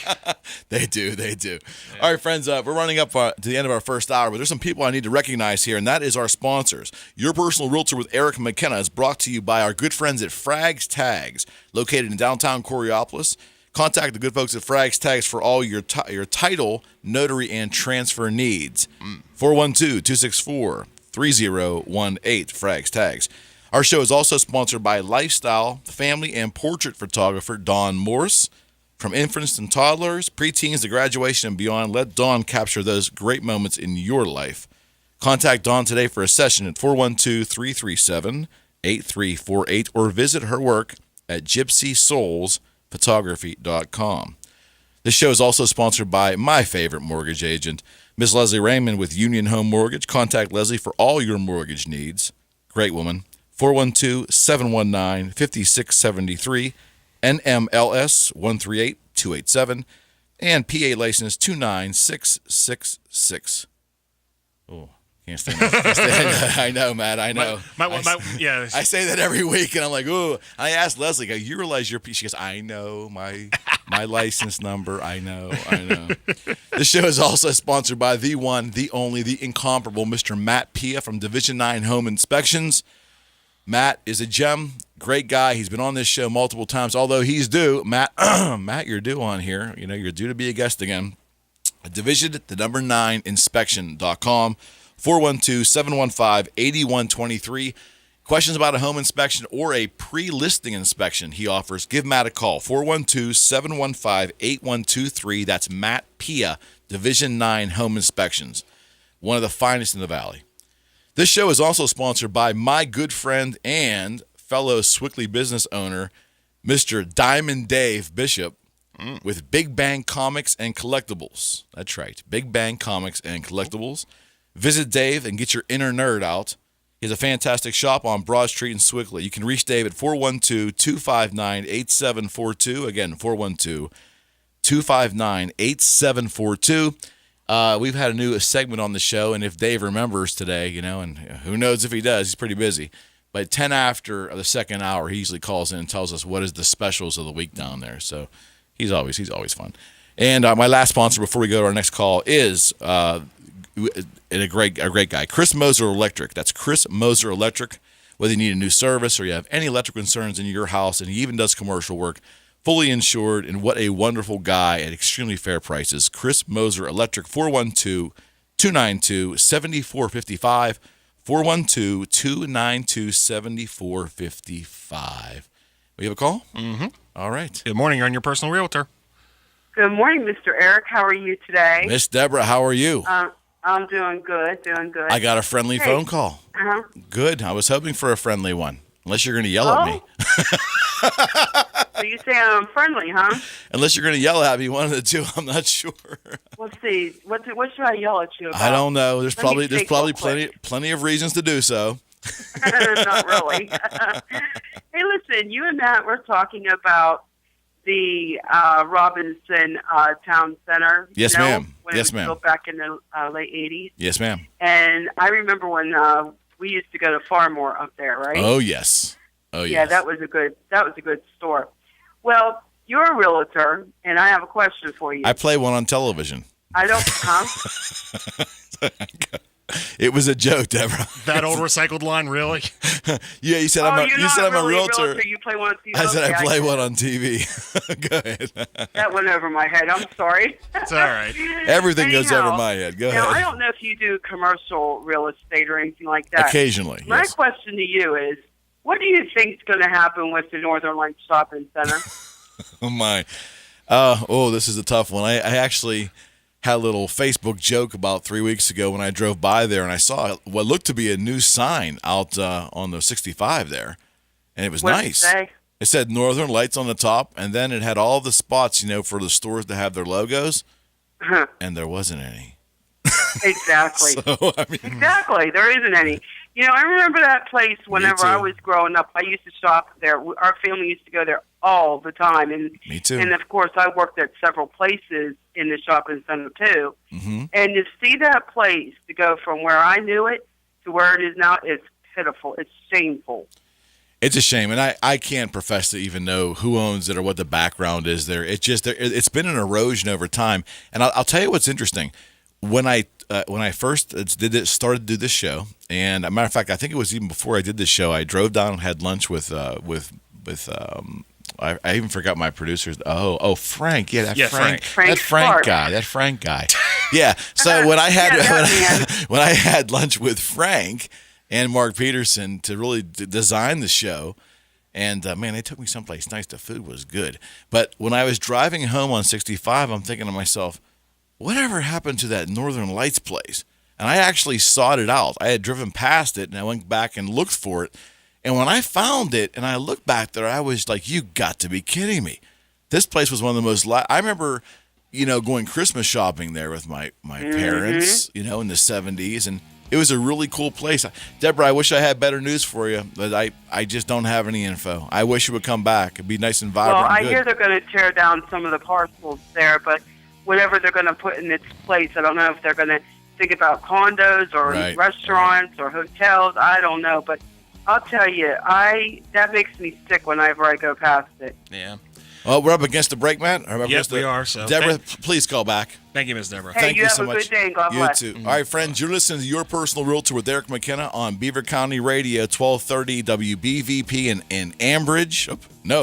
They do. Yeah. All right, friends, we're running up to the end of our first hour, but there's some people I need to recognize here, and that is our sponsors. Your Personal Realtor with Eric McKenna is brought to you by our good friends at Frags Tags, located in downtown Coriopolis. Contact the good folks at Frags Tags for all your title, notary, and transfer needs. 412-264-3018, Frags Tags. Our show is also sponsored by lifestyle, family, and portrait photographer Dawn Morse. From infants and toddlers, preteens to graduation and beyond, let Dawn capture those great moments in your life. Contact Dawn today for a session at 412-337-8348 or visit her work at gypsysoulsphotography.com. This show is also sponsored by my favorite mortgage agent, Miss Leslie Raymond with Union Home Mortgage. Contact Leslie for all your mortgage needs. Great woman. 412-719-5673, NMLS 138287, and PA license 29666. Oh, can't stand that. I know, Matt. I know. Yeah. I say that every week, and I'm like, ooh. I asked Leslie, you realize your She goes, I know my license number. I know. This show is also sponsored by the one, the only, the incomparable Mr. Matt Pia from Division 9 Home Inspections. Matt is a gem, great guy. He's been on this show multiple times, although he's due. Matt, you're due on here. You know, you're due to be a guest again. Division, the number 9, inspection.com, 412-715-8123. Questions about a home inspection or a pre-listing inspection he offers, give Matt a call, 412-715-8123. That's Matt Pia, Division 9 Home Inspections, one of the finest in the Valley. This show is also sponsored by my good friend and fellow Swickley business owner, Mr. Diamond Dave Bishop, with Big Bang Comics and Collectibles. That's right, Big Bang Comics and Collectibles. Visit Dave and get your inner nerd out. He has a fantastic shop on Broad Street in Swickley. You can reach Dave at 412-259-8742. Again, 412-259-8742. We've had a new segment on the show, and if Dave remembers today, you know, and who knows if he does, he's pretty busy. But 10 after the second hour, he usually calls in and tells us what is the specials of the week down there. So he's always fun. And my last sponsor before we go to our next call is a great guy, Chris Moser Electric. That's Chris Moser Electric. Whether you need a new service or you have any electrical concerns in your house, and he even does commercial work, fully insured, and what a wonderful guy at extremely fair prices. Chris Moser Electric, 412-292-7455, 412-292-7455. We have a call? Mm-hmm. All right. Good morning. You're on your personal realtor. Good morning, Mr. Eric. How are you today? Miss Deborah, how are you? I'm doing good, I got a friendly phone call. Uh-huh. Good. I was hoping for a friendly one. Unless you're going to yell at me. So you say I'm friendly, huh? Unless you're going to yell at me, one of the two. I'm not sure. Let's see. What should I yell at you about? I don't know. There's Let me probably think plenty of reasons to do so. Not really. Hey, listen, you and Matt were talking about the Robinson Town Center. Yes, ma'am. When Yes, it was ma'am. built back in the late 80s. Yes, ma'am. And I remember when we used to go to Farmore up there, right? Oh, yes. Oh, yes. Yeah, that was a good store. Well, you're a realtor, and I have a question for you. I play one on television. I don't, huh? It was a joke, Deborah. That old recycled line, really? Yeah, you said I'm a realtor. You play one on TV. I said Okay, I play one on TV. Go ahead. That went over my head. I'm sorry. It's all right. Everything goes Anyhow, over my head. Go now, ahead. I don't know if you do commercial real estate or anything like that. Occasionally, My yes. question to you is, what do you think is going to happen with the Northern Lights Shopping Center? Oh, my. This is a tough one. I actually had a little Facebook joke about 3 weeks ago when I drove by there, and I saw what looked to be a new sign out on the 65 there, and it was What did it nice. say? It said Northern Lights on the top, and then it had all the spots, for the stores to have their logos, and there wasn't any. Exactly. So, I mean, Exactly. There isn't any. I remember that place whenever too. I was growing up. I used to shop there. Our family used to go there all the time. And me too. And, of course, I worked at several places in the shopping center, too. Mm-hmm. And to see that place, to go from where I knew it to where it is now, it's pitiful. It's shameful. It's a shame, and I can't profess to even know who owns it or what the background is there. It's been an erosion over time. And I'll tell you what's interesting. When I first started to do this show, and as a matter of fact, I think it was even before I did this show, I drove down and had lunch with I even forgot my producers. Frank. Yeah, Frank. That Frank guy. Yeah. So when I had lunch with Frank and Mark Peterson to really design the show, and man, they took me someplace nice. The food was good. But when I was driving home on 65, I'm thinking to myself, whatever happened to that Northern Lights place? And I actually sought it out. I had driven past it, and I went back and looked for it. And when I found it, and I looked back there, I was like, you got to be kidding me. This place was one of the most... I remember, going Christmas shopping there with my parents, in the 70s, and it was a really cool place. Deborah, I wish I had better news for you, but I just don't have any info. I wish it would come back. It'd be nice and vibrant. Well, I and good. hear they're going to tear down some of the parcels there, but whatever they're going to put in its place, I don't know if they're going to think about condos or restaurants or hotels. I don't know, but I'll tell you, that makes me sick whenever I go past it. Yeah. Well, we're up against the break, Matt. Yes, we are. So, Deborah, please call back. Thank you, Ms. Deborah. Hey, Thank you so have a much. good day, and God You bless. too. All right, friends, you're listening to Your Personal Realtor with Eric McKenna on Beaver County Radio, 1230 WBVP in Ambridge.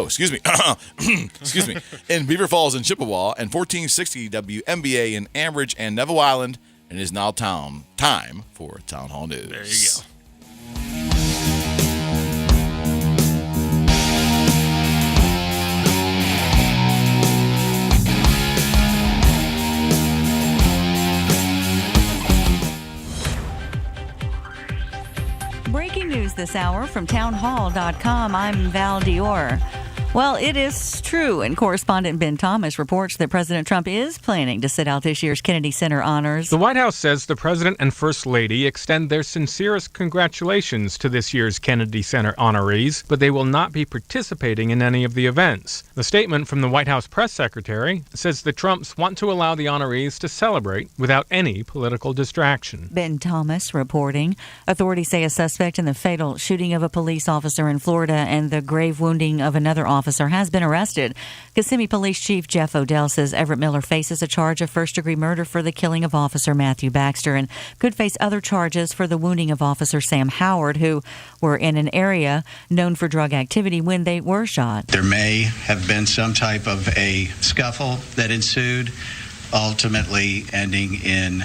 Excuse me. Excuse me. In Beaver Falls and Chippewa, and 1460 WMBA in Ambridge and Neville Island. And it is now time for Town Hall News. There you go. Breaking news this hour from townhall.com. I'm Val Dior. Well, it is true, and correspondent Ben Thomas reports that President Trump is planning to sit out this year's Kennedy Center honors. The White House says the President and First Lady extend their sincerest congratulations to this year's Kennedy Center honorees, but they will not be participating in any of the events. The statement from the White House press secretary says the Trumps want to allow the honorees to celebrate without any political distraction. Ben Thomas reporting. Authorities say a suspect in the fatal shooting of a police officer in Florida and the grave wounding of another officer officer has been arrested. Kissimmee Police Chief Jeff Odell says Everett Miller faces a charge of first-degree murder for the killing of Officer Matthew Baxter and could face other charges for the wounding of Officer Sam Howard, who were in an area known for drug activity when they were shot. There may have been some type of a scuffle that ensued, ultimately ending in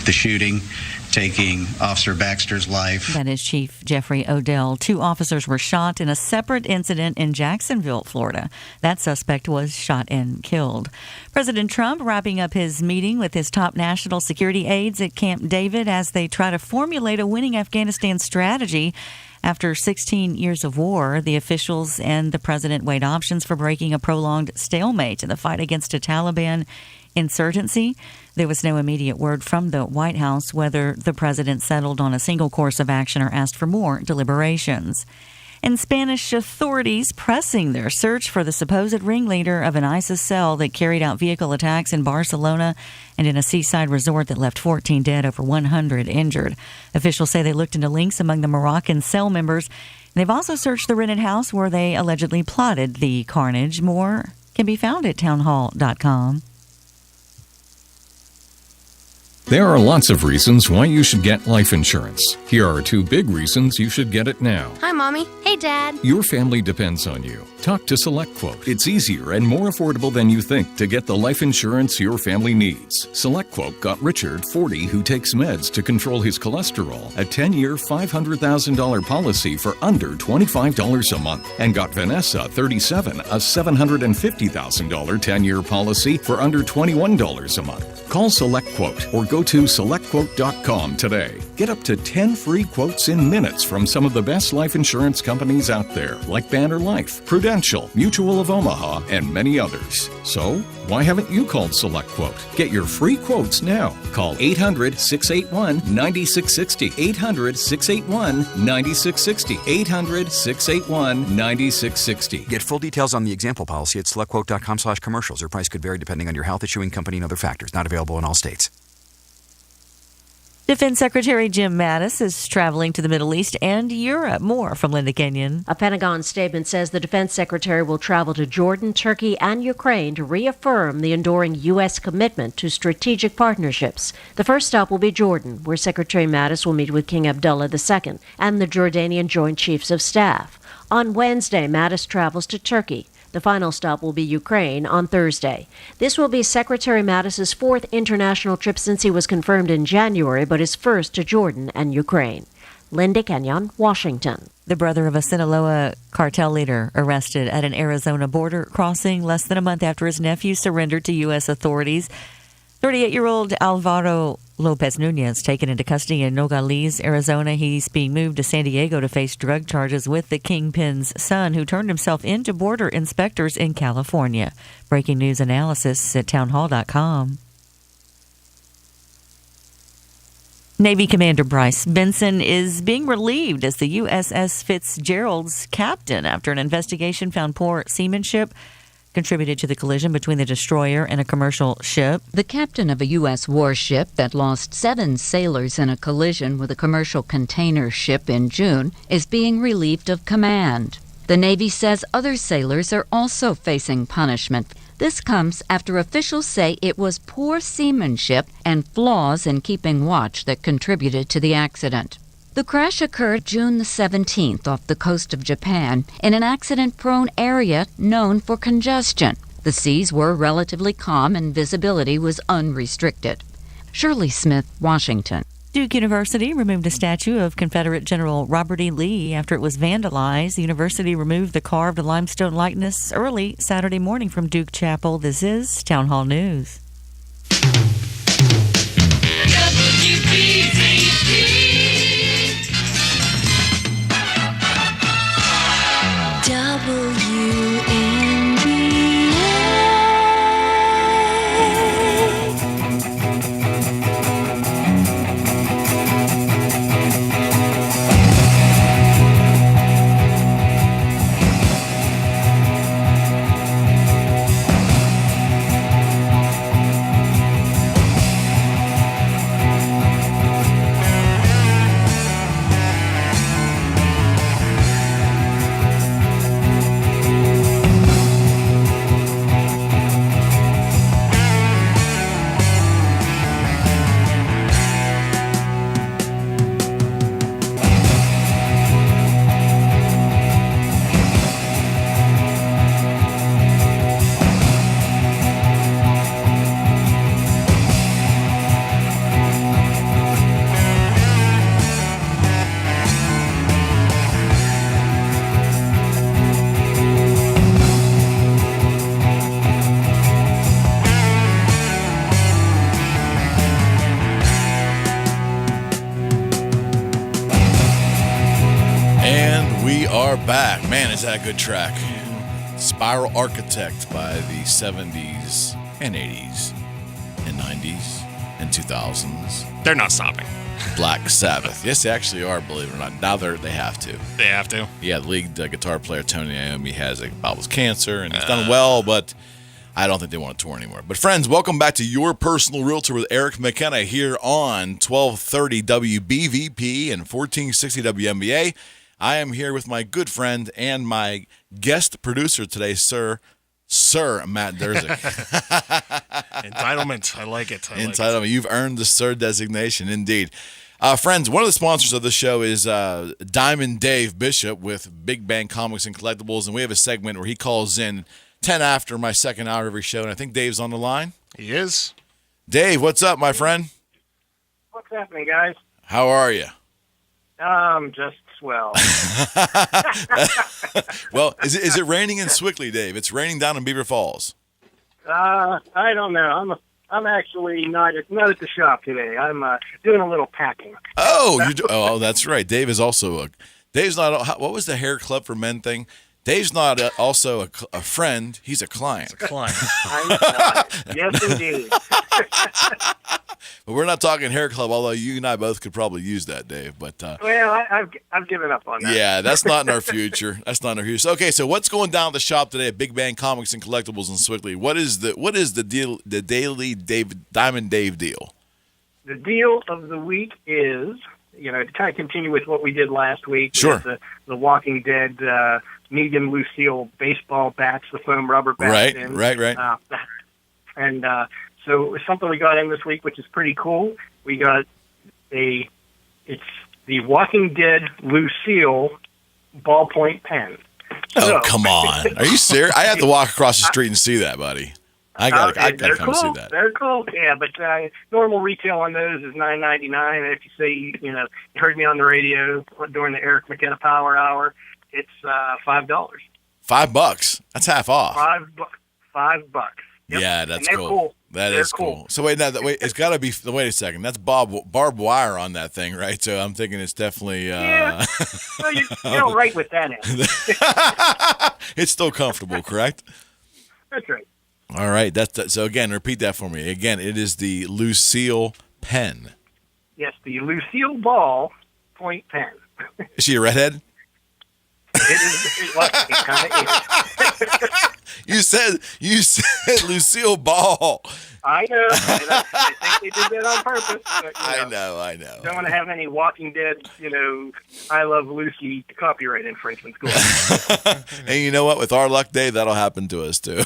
the shooting, taking Officer Baxter's life. That is Chief Jeffrey Odell. 2 officers were shot in a separate incident in Jacksonville, Florida. That suspect was shot and killed. President Trump wrapping up his meeting with his top national security aides at Camp David as they try to formulate a winning Afghanistan strategy. After 16 years of war, the officials and the president weighed options for breaking a prolonged stalemate in the fight against a Taliban insurgency. There was no immediate word from the White House whether the president settled on a single course of action or asked for more deliberations. And Spanish authorities pressing their search for the supposed ringleader of an ISIS cell that carried out vehicle attacks in Barcelona and in a seaside resort that left 14 dead, over 100 injured. Officials say they looked into links among the Moroccan cell members. They've also searched the rented house where they allegedly plotted the carnage. More can be found at townhall.com. There are lots of reasons why you should get life insurance. Here are 2 big reasons you should get it now. Hi, Mommy. Hey, Dad. Your family depends on you. Talk to SelectQuote. It's easier and more affordable than you think to get the life insurance your family needs. SelectQuote got Richard, 40, who takes meds to control his cholesterol, a 10-year, $500,000 policy for under $25 a month, and got Vanessa, 37, a $750,000 10-year policy for under $21 a month. Call SelectQuote or go to SelectQuote.com today. Get up to 10 free quotes in minutes from some of the best life insurance companies out there, like Banner Life, Prudential, Mutual of Omaha, and many others. So, why haven't you called SelectQuote? Get your free quotes now. Call 800-681-9660. 800-681-9660. 800-681-9660. Get full details on the example policy at SelectQuote.com/commercials. Or price could vary depending on your health, issuing company, and other factors. Not available in all states. Defense Secretary Jim Mattis is traveling to the Middle East and Europe. More from Linda Kenyon. A Pentagon statement says the Defense Secretary will travel to Jordan, Turkey, and Ukraine to reaffirm the enduring U.S. commitment to strategic partnerships. The first stop will be Jordan, where Secretary Mattis will meet with King Abdullah II and the Jordanian Joint Chiefs of Staff. On Wednesday, Mattis travels to Turkey. The final stop will be Ukraine on Thursday. This will be Secretary Mattis's 4th international trip since he was confirmed in January, but his first to Jordan and Ukraine. Linda Kenyon, Washington. The brother of a Sinaloa cartel leader arrested at an Arizona border crossing less than a month after his nephew surrendered to U.S. authorities. 38-year-old Alvaro Lopez Nunez taken into custody in Nogales, Arizona. He's being moved to San Diego to face drug charges with the kingpin's son, who turned himself into border inspectors in California. Breaking news analysis at townhall.com. Navy Commander Bryce Benson is being relieved as the USS Fitzgerald's captain after an investigation found poor seamanship contributed to the collision between the destroyer and a commercial ship. The captain of a U.S. warship that lost 7 sailors in a collision with a commercial container ship in June is being relieved of command. The Navy says other sailors are also facing punishment. This comes after officials say it was poor seamanship and flaws in keeping watch that contributed to the accident. The crash occurred June the 17th off the coast of Japan in an accident-prone area known for congestion. The seas were relatively calm and visibility was unrestricted. Shirley Smith, Washington. Duke University removed a statue of Confederate General Robert E. Lee after it was vandalized. The university removed the carved limestone likeness early Saturday morning from Duke Chapel. This is Town Hall News. We are back. Man, is that a good track. Spiral Architect by the 70s and 80s and 90s and 2000s. They're not stopping. Black Sabbath. Yes, they actually are, believe it or not. Now they have to. They have to? Yeah, the lead guitar player Tony Iommi has a battle with cancer, and he's done well, but I don't think they want to tour anymore. But friends, welcome back to Your Personal Realtor with Eric McKenna here on 1230 WBVP and 1460 WMBA. I am here with my good friend and my guest producer today, Sir Matt Durzik. Entitlement. I like it. Entitlement. You've earned the Sir designation, indeed. Friends, one of the sponsors of the show is Diamond Dave Bishop with Big Bang Comics and Collectibles, and we have a segment where he calls in 10 after my second hour of every show, and I think Dave's on the line. He is. Dave, what's up, my friend? What's happening, guys? How are you? Just swell. Well, is it raining in Swickley, Dave? It's raining down in Beaver Falls. I don't know. I'm actually not at the shop today. I'm doing a little packing. Oh, that's right. Dave is also Dave's not. What was the hair club for men thing? Dave's not also a friend. He's a client. He's a client. Yes, indeed. But we're not talking hair club, although you and I both could probably use that, Dave. But well, I've given up on that. Yeah, that's not in our future. That's not in our future. Okay, so what's going down at the shop today at Big Bang Comics and Collectibles in Swickley? What is the deal? The daily Diamond Dave deal. The deal of the week is, to kind of continue with what we did last week. Sure. The Walking Dead medium Lucille baseball bats, the foam rubber bats. Right. And so it's something we got in this week, which is pretty cool. We got it's the Walking Dead Lucille ballpoint pen. Oh, come on. Are you serious? I have to walk across the street and see that, buddy. I gotta come see that. They're cool, yeah. But normal retail on those is $9.99. If you say you heard me on the radio during the Eric McKenna Power Hour, it's $5. $5. That's half off. $5. Yep. Yeah, that's and cool. That is cool. So wait, it's got to be. Wait a second. That's barbed wire on that thing, right? So I'm thinking it's definitely. Yeah. Well, you don't write with that in. It's still comfortable, correct? That's right. All right. So again, repeat that for me. Again, it is the Lucille pen. Yes, the Lucille ball point pen. Is she a redhead? It kind of is. You said Lucille Ball. I know. I think they did that on purpose. But, I know. Don't want to have any Walking Dead, I Love Lucy copyright infringements going on. And you know what? With our luck, Dave, that'll happen to us too.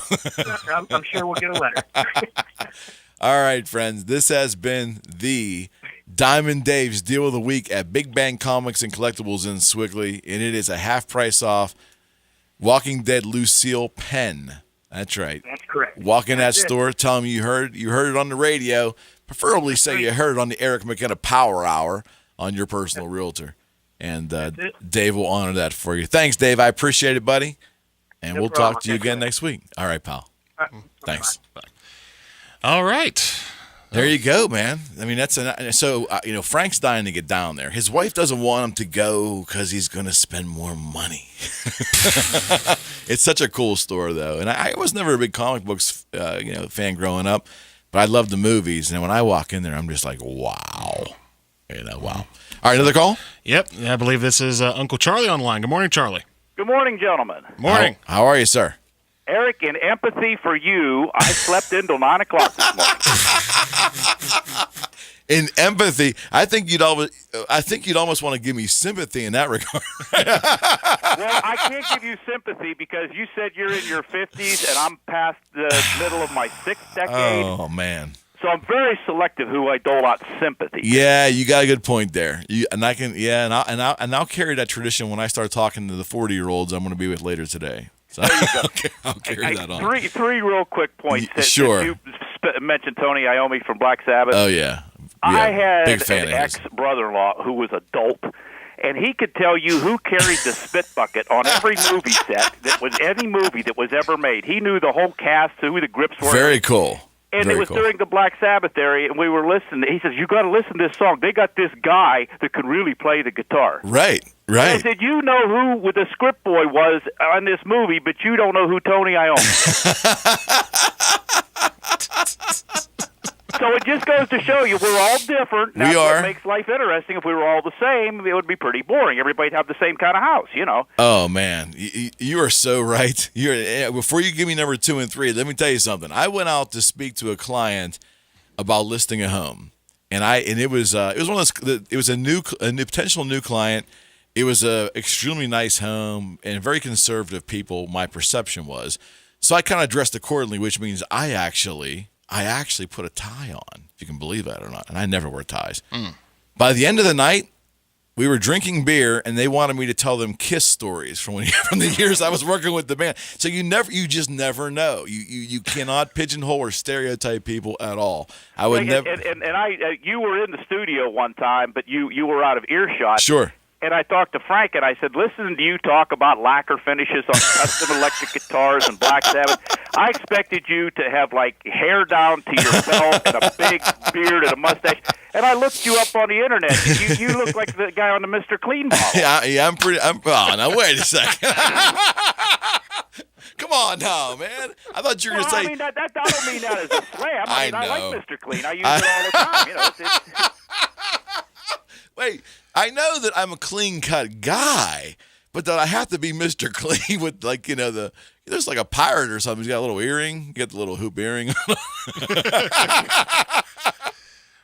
I'm sure we'll get a letter. All right, friends. This has been the Diamond Dave's Deal of the Week at Big Bang Comics and Collectibles in Swickley, and it is a half price off Walking Dead Lucille pen. That's right. That's correct. Walk in that store, tell them you heard it on the radio. Preferably say you heard it on the Eric McKenna Power Hour on Your Personal Realtor, and Dave will honor that for you. Thanks, Dave. I appreciate it, buddy. And we'll talk to you again next week. All right, pal. Thanks. Bye. All right. There you go, man. I mean, Frank's dying to get down there. His wife doesn't want him to go because he's going to spend more money. It's such a cool store, though. And I was never a big comic books, fan growing up, but I love the movies. And when I walk in there, I'm just like, wow. Wow. All right, another call? Yep. I believe this is Uncle Charlie on the line. Good morning, Charlie. Good morning, gentlemen. Morning. How are you, sir? Eric, in empathy for you, I slept until 9 o'clock this morning. In empathy, I think you'd almost want to give me sympathy in that regard. Well, I can't give you sympathy because you said you're in your 50s and I'm past the middle of my 6th decade. Oh man. So I'm very selective who I dole out sympathy. Yeah, you got a good point there. I'll carry that tradition when I start talking to the 40-year-olds I'm going to be with later today. So there you go. I'll carry that on. Three real quick points. Sure. You mentioned Tony Iommi from Black Sabbath. Oh yeah. I had big fan an of his. ex-brother-in-law who was a dope, and he could tell you who carried the spit bucket on every movie set that was any movie that was ever made. He knew the whole cast, who the grips were. Very cool. And Very it was cool. during the Black Sabbath area, and we were listening. He says, "You got to listen to this song. They got this guy that could really play the guitar." Right. Right. I said, you know who the script boy was on this movie, but you don't know who Tony Iommi is. So it just goes to show you we're all different. That's what makes life interesting. If we were all the same, it would be pretty boring. Everybody'd have the same kind of house, you know. Oh, man. You are so right. Before you give me number 2 and 3, let me tell you something. I went out to speak to a client about listing a home. And it was one of those, it was a potential new client. It was a extremely nice home and very conservative people, my perception was. So I kind of dressed accordingly, which means I actually put a tie on, if you can believe that or not. And I never wear ties. By the end of the night, we were drinking beer, and they wanted me to tell them Kiss stories from the years I was working with the band. So you just never know. You cannot pigeonhole or stereotype people at all. I would never. And you were in the studio one time, but you were out of earshot. Sure. And I talked to Frank, and I said, listen to you talk about lacquer finishes on custom electric guitars and Black Sabbath. I expected you to have, like, hair down to your belt and a big beard and a mustache. And I looked you up on the Internet, and you look like the guy on the Mr. Clean model. Yeah, now, wait a second. Come on now, man. I thought you were going to say. I mean, I don't mean that as a slam. I know. I like Mr. Clean. I use it all the time. You know, Wait, I know that I'm a clean-cut guy, but that I have to be Mr. Clean with, like, there's like a pirate or something. He's got a little earring. You get the little hoop earring.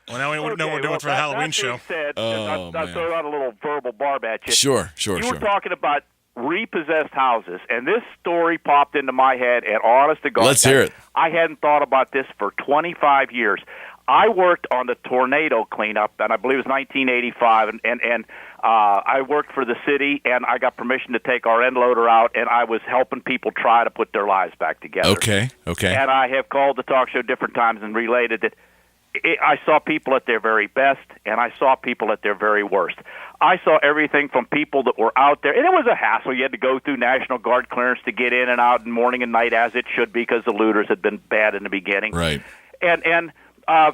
Well, now we know what we're doing for the Halloween show. Said, I'll throw out a little verbal barb at you. Sure. You were talking about repossessed houses, and this story popped into my head, and honest to God, let's hear it. I hadn't thought about this for 25 years. I worked on the tornado cleanup, and I believe it was 1985, and I worked for the city, and I got permission to take our end loader out, and I was helping people try to put their lives back together. Okay. And I have called the talk show different times and related that I saw people at their very best, and I saw people at their very worst. I saw everything from people that were out there, and it was a hassle. You had to go through National Guard clearance to get in and out in morning and night, as it should be, because the looters had been bad in the beginning. Right. And I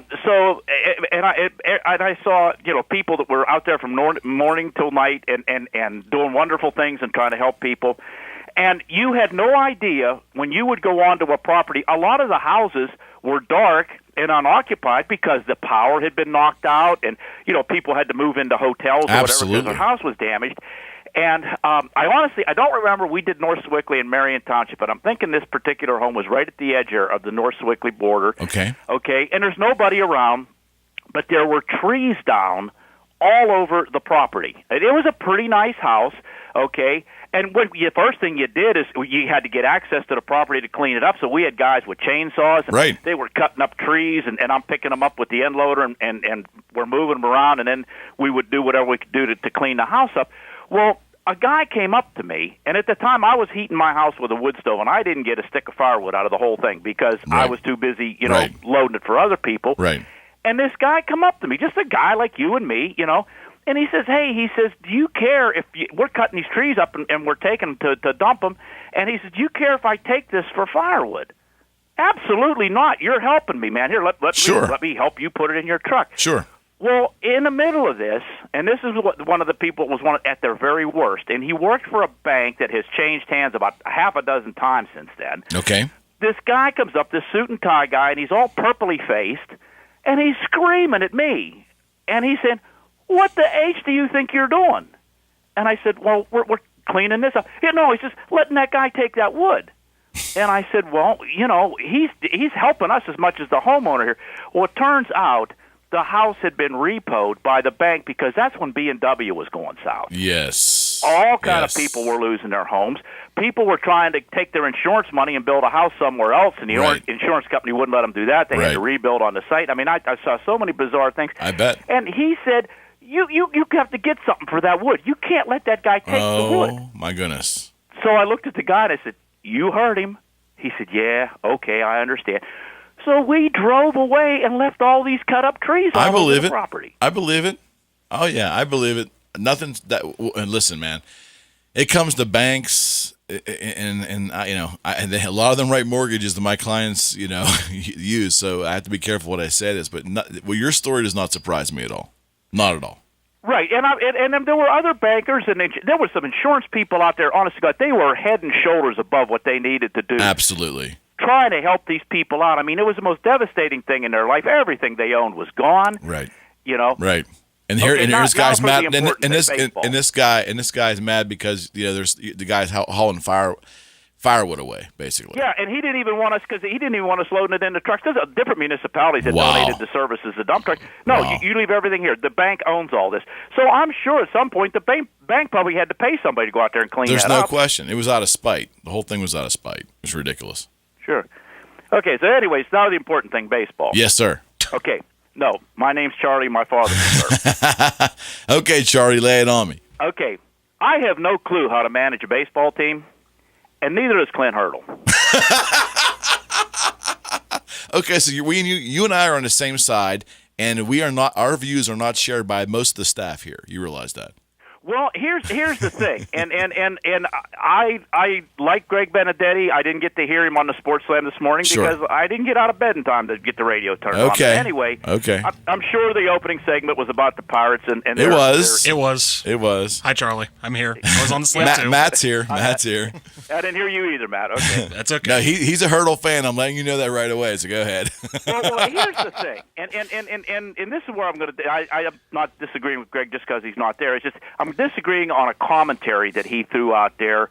saw people that were out there from morning till night and doing wonderful things and trying to help people. And you had no idea when you would go onto a property. A lot of the houses were dark and unoccupied because the power had been knocked out, and people had to move into hotels or whatever because their house was damaged. And I don't remember. We did North Sewickley and Marion Township, but I'm thinking this particular home was right at the edge here of the North Sewickley border. Okay. And there's nobody around, but there were trees down all over the property. It was a pretty nice house, okay? And the first thing you did is you had to get access to the property to clean it up, so we had guys with chainsaws. And right. They were cutting up trees, and I'm picking them up with the end loader, and we're moving them around, and then we would do whatever we could do to clean the house up. Well, a guy came up to me, and at the time I was heating my house with a wood stove, and I didn't get a stick of firewood out of the whole thing because I was too busy, loading it for other people. Right. And this guy come up to me, just a guy like you and me, and he says, do you care if we're cutting these trees up and we're taking them to dump them? And he says, do you care if I take this for firewood? Absolutely not. You're helping me, man. Here, let me help you put it in your truck. Sure. Well, in the middle of this, and this is what one of the people was at their very worst, and he worked for a bank that has changed hands about half a dozen times since then. Okay. This guy comes up, this suit and tie guy, and he's all purpley faced, and he's screaming at me, and he said, "What the H do you think you're doing?" And I said, "Well, we're cleaning this up." No, he's just letting that guy take that wood. And I said, "Well, he's helping us as much as the homeowner here." Well, it turns out the house had been repoed by the bank because that's when B&W was going south. Yes. All kind of people were losing their homes. People were trying to take their insurance money and build a house somewhere else, and the insurance company wouldn't let them do that. They had to rebuild on the site. I mean, I saw so many bizarre things. I bet. And he said, you have to get something for that wood. You can't let that guy take the wood. Oh, my goodness. So I looked at the guy and I said, "You heard him." He said, "Yeah, okay, I understand." So we drove away and left all these cut-up trees all over the property. I believe it. Oh, yeah, I believe it. Nothing's that. And listen, man, it comes to banks, and a lot of them write mortgages that my clients, use. So I have to be careful what I say this. But your story does not surprise me at all. Not at all. Right, and there were other bankers, and there were some insurance people out there, honest to God, they were head and shoulders above what they needed to do. Absolutely. Trying to help these people out. I mean, it was the most devastating thing in their life. Everything they owned was gone. Right. You know? Right. And this guy's mad. And this guy's mad because there's the guy's hauling firewood away, basically. Yeah, and he didn't even want us loading it into trucks. There's different municipalities that donated the services to dump trucks. No, you leave everything here. The bank owns all this. So I'm sure at some point the bank probably had to pay somebody to go out there and clean that up. There's no question. It was out of spite. The whole thing was out of spite. It was ridiculous. Sure. Okay, so anyways, now the important thing, baseball. Yes, sir. Okay. No, my name's Charlie. My father's sir. Okay, Charlie, lay it on me. Okay. I have no clue how to manage a baseball team, and neither does Clint Hurdle. Okay, so you and I are on the same side, and we are not. Our views are not shared by most of the staff here. You realize that? Well, here's the thing, and I like Greg Benedetti. I didn't get to hear him on the Sports Slam this morning because I didn't get out of bed in time to get the radio turned on. But anyway, I'm sure the opening segment was about the Pirates, and it was. Hi, Charlie. I'm here. I was on the Slam too. Matt's here. Matt's here. I didn't hear you either, Matt. Okay, that's okay. No, he's a Hurdle fan. I'm letting you know that right away. So go ahead. well, here's the thing, and this is where I'm going to. I am not disagreeing with Greg just because he's not there. It's just I'm disagreeing on a commentary that he threw out there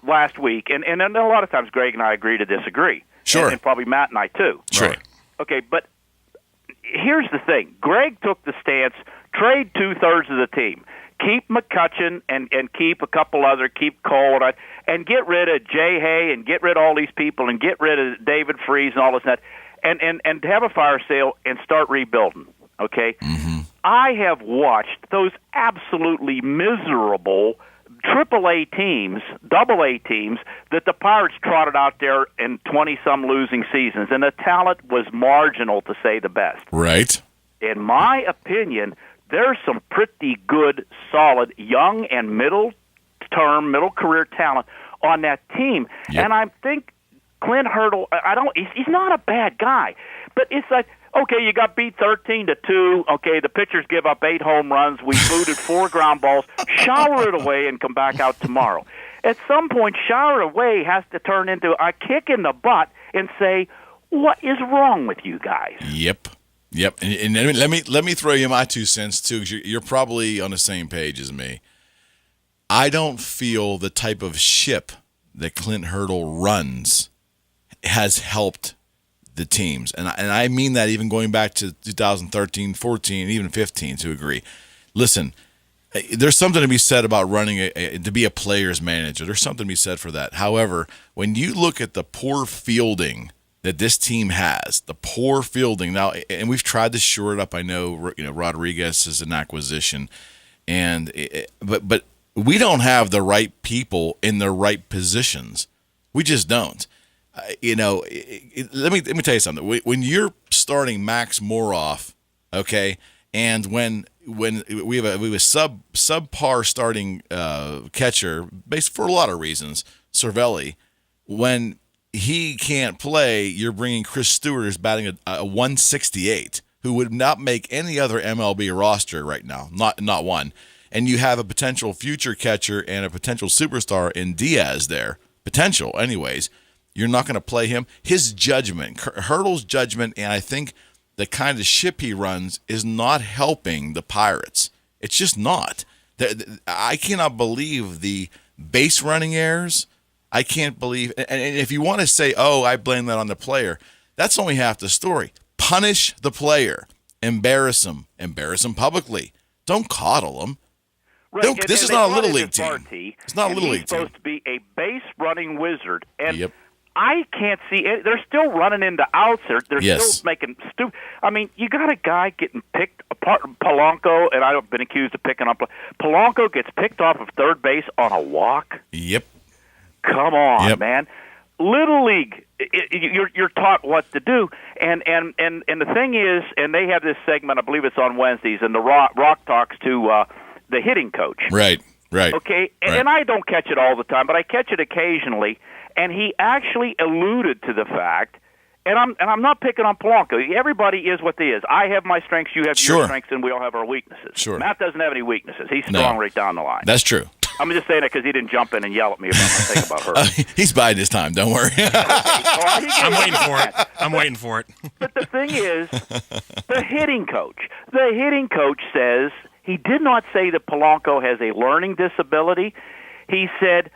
last week, and a lot of times Greg and I agree to disagree. Sure. And probably Matt and I too. Sure. Right. Okay, but here's the thing. Greg took the stance, trade 2/3 of the team. Keep McCutchen and keep a couple other, keep Cole and get rid of Jay Hay and get rid of all these people and get rid of David Freese and all this and that and have a fire sale and start rebuilding. Okay? Mm-hmm. I have watched those absolutely miserable AAA teams, AA teams that the Pirates trotted out there in 20-some losing seasons, and the talent was marginal to say the best. Right. In my opinion, there's some pretty good, solid, young and middle career talent on that team. Yep. And I think Clint Hurdle, he's not a bad guy, but it's like, okay, you got beat 13-2. Okay, the pitchers give up 8 home runs. We booted 4 ground balls. Shower it away and come back out tomorrow. At some point, shower it away has to turn into a kick in the butt and say, what is wrong with you guys? Yep. And let me throw you my 2 cents too, because you're probably on the same page as me. I don't feel the type of ship that Clint Hurdle runs has helped the teams, and I mean that even going back to 2013, 14, even 15 to agree. Listen, there's something to be said about running to be a player's manager. There's something to be said for that. However, when you look at the poor fielding that this team has, the poor fielding now, and we've tried to shore it up. I know, Rodriguez is an acquisition, but we don't have the right people in the right positions. We just don't. Let me tell you something. When you're starting Max Moroff, okay, and when we have a subpar starting catcher, based for a lot of reasons, Cervelli, when he can't play, you're bringing Chris Stewart, who's batting a 168, who would not make any other MLB roster right now, not one. And you have a potential future catcher and a potential superstar in Diaz there, potential anyways. You're not going to play him. His judgment, Hurdle's judgment, and I think the kind of ship he runs is not helping the Pirates. It's just not. I cannot believe the base running errors. I can't believe, and if you want to say, oh, I blame that on the player, that's only half the story. Punish the player. Embarrass him publicly. Don't coddle him. Right. This is not a Little League team. It's not a Little League team. He's supposed to be a base running wizard. And I can't see it. They're still running into outs. They're still making stupid. I mean, you got a guy getting picked apart. Polanco, and I've been accused of picking up. Polanco gets picked off of third base on a walk. Yep. Come on, man. Little League, you're taught what to do, and the thing is, and they have this segment. I believe it's on Wednesdays, and the Rock talks to the hitting coach. Right. Okay, and I don't catch it all the time, but I catch it occasionally. And he actually alluded to the fact, And I'm not picking on Polanco. Everybody is what they is. I have my strengths, you have your strengths, and we all have our weaknesses. Sure. Matt doesn't have any weaknesses. He's strong right down the line. That's true. I'm just saying that because he didn't jump in and yell at me about my thing about her. He's biding his time. Don't worry. I'm waiting for it. I'm waiting for it. But the thing is, the hitting coach. The hitting coach says he did not say that Polanco has a learning disability. He said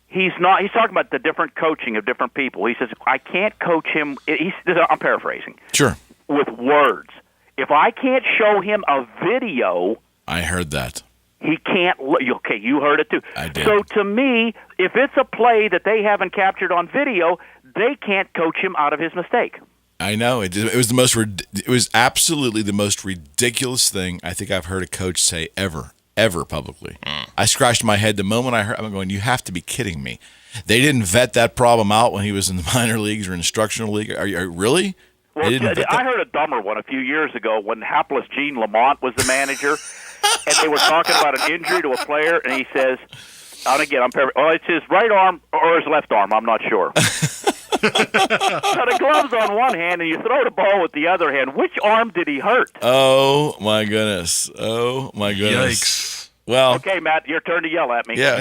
he's not. He's talking about the different coaching of different people. He says I can't coach him. I'm paraphrasing. Sure. With words. If I can't show him a video, I heard that. he can't. Okay, you heard it too. I did. So to me, if it's a play that they haven't captured on video, they can't coach him out of his mistake. I know it was the most. It was absolutely the most ridiculous thing I think I've heard a coach say ever publicly. I scratched my head the moment I heard. I'm going, you have to be kidding me. They didn't vet that problem out when he was in the minor leagues or instructional league. Are you really? Well, I heard a dumber one a few years ago when hapless Gene Lamont was the manager, and they were talking about an injury to a player, and he says, and again, I'm paraphrasing, oh, it's his right arm or his left arm, I'm not sure. So the glove's on one hand, and you throw the ball with the other hand. Which arm did he hurt? Oh, my goodness. Yikes. Well, okay, Matt, your turn to yell at me. Yeah,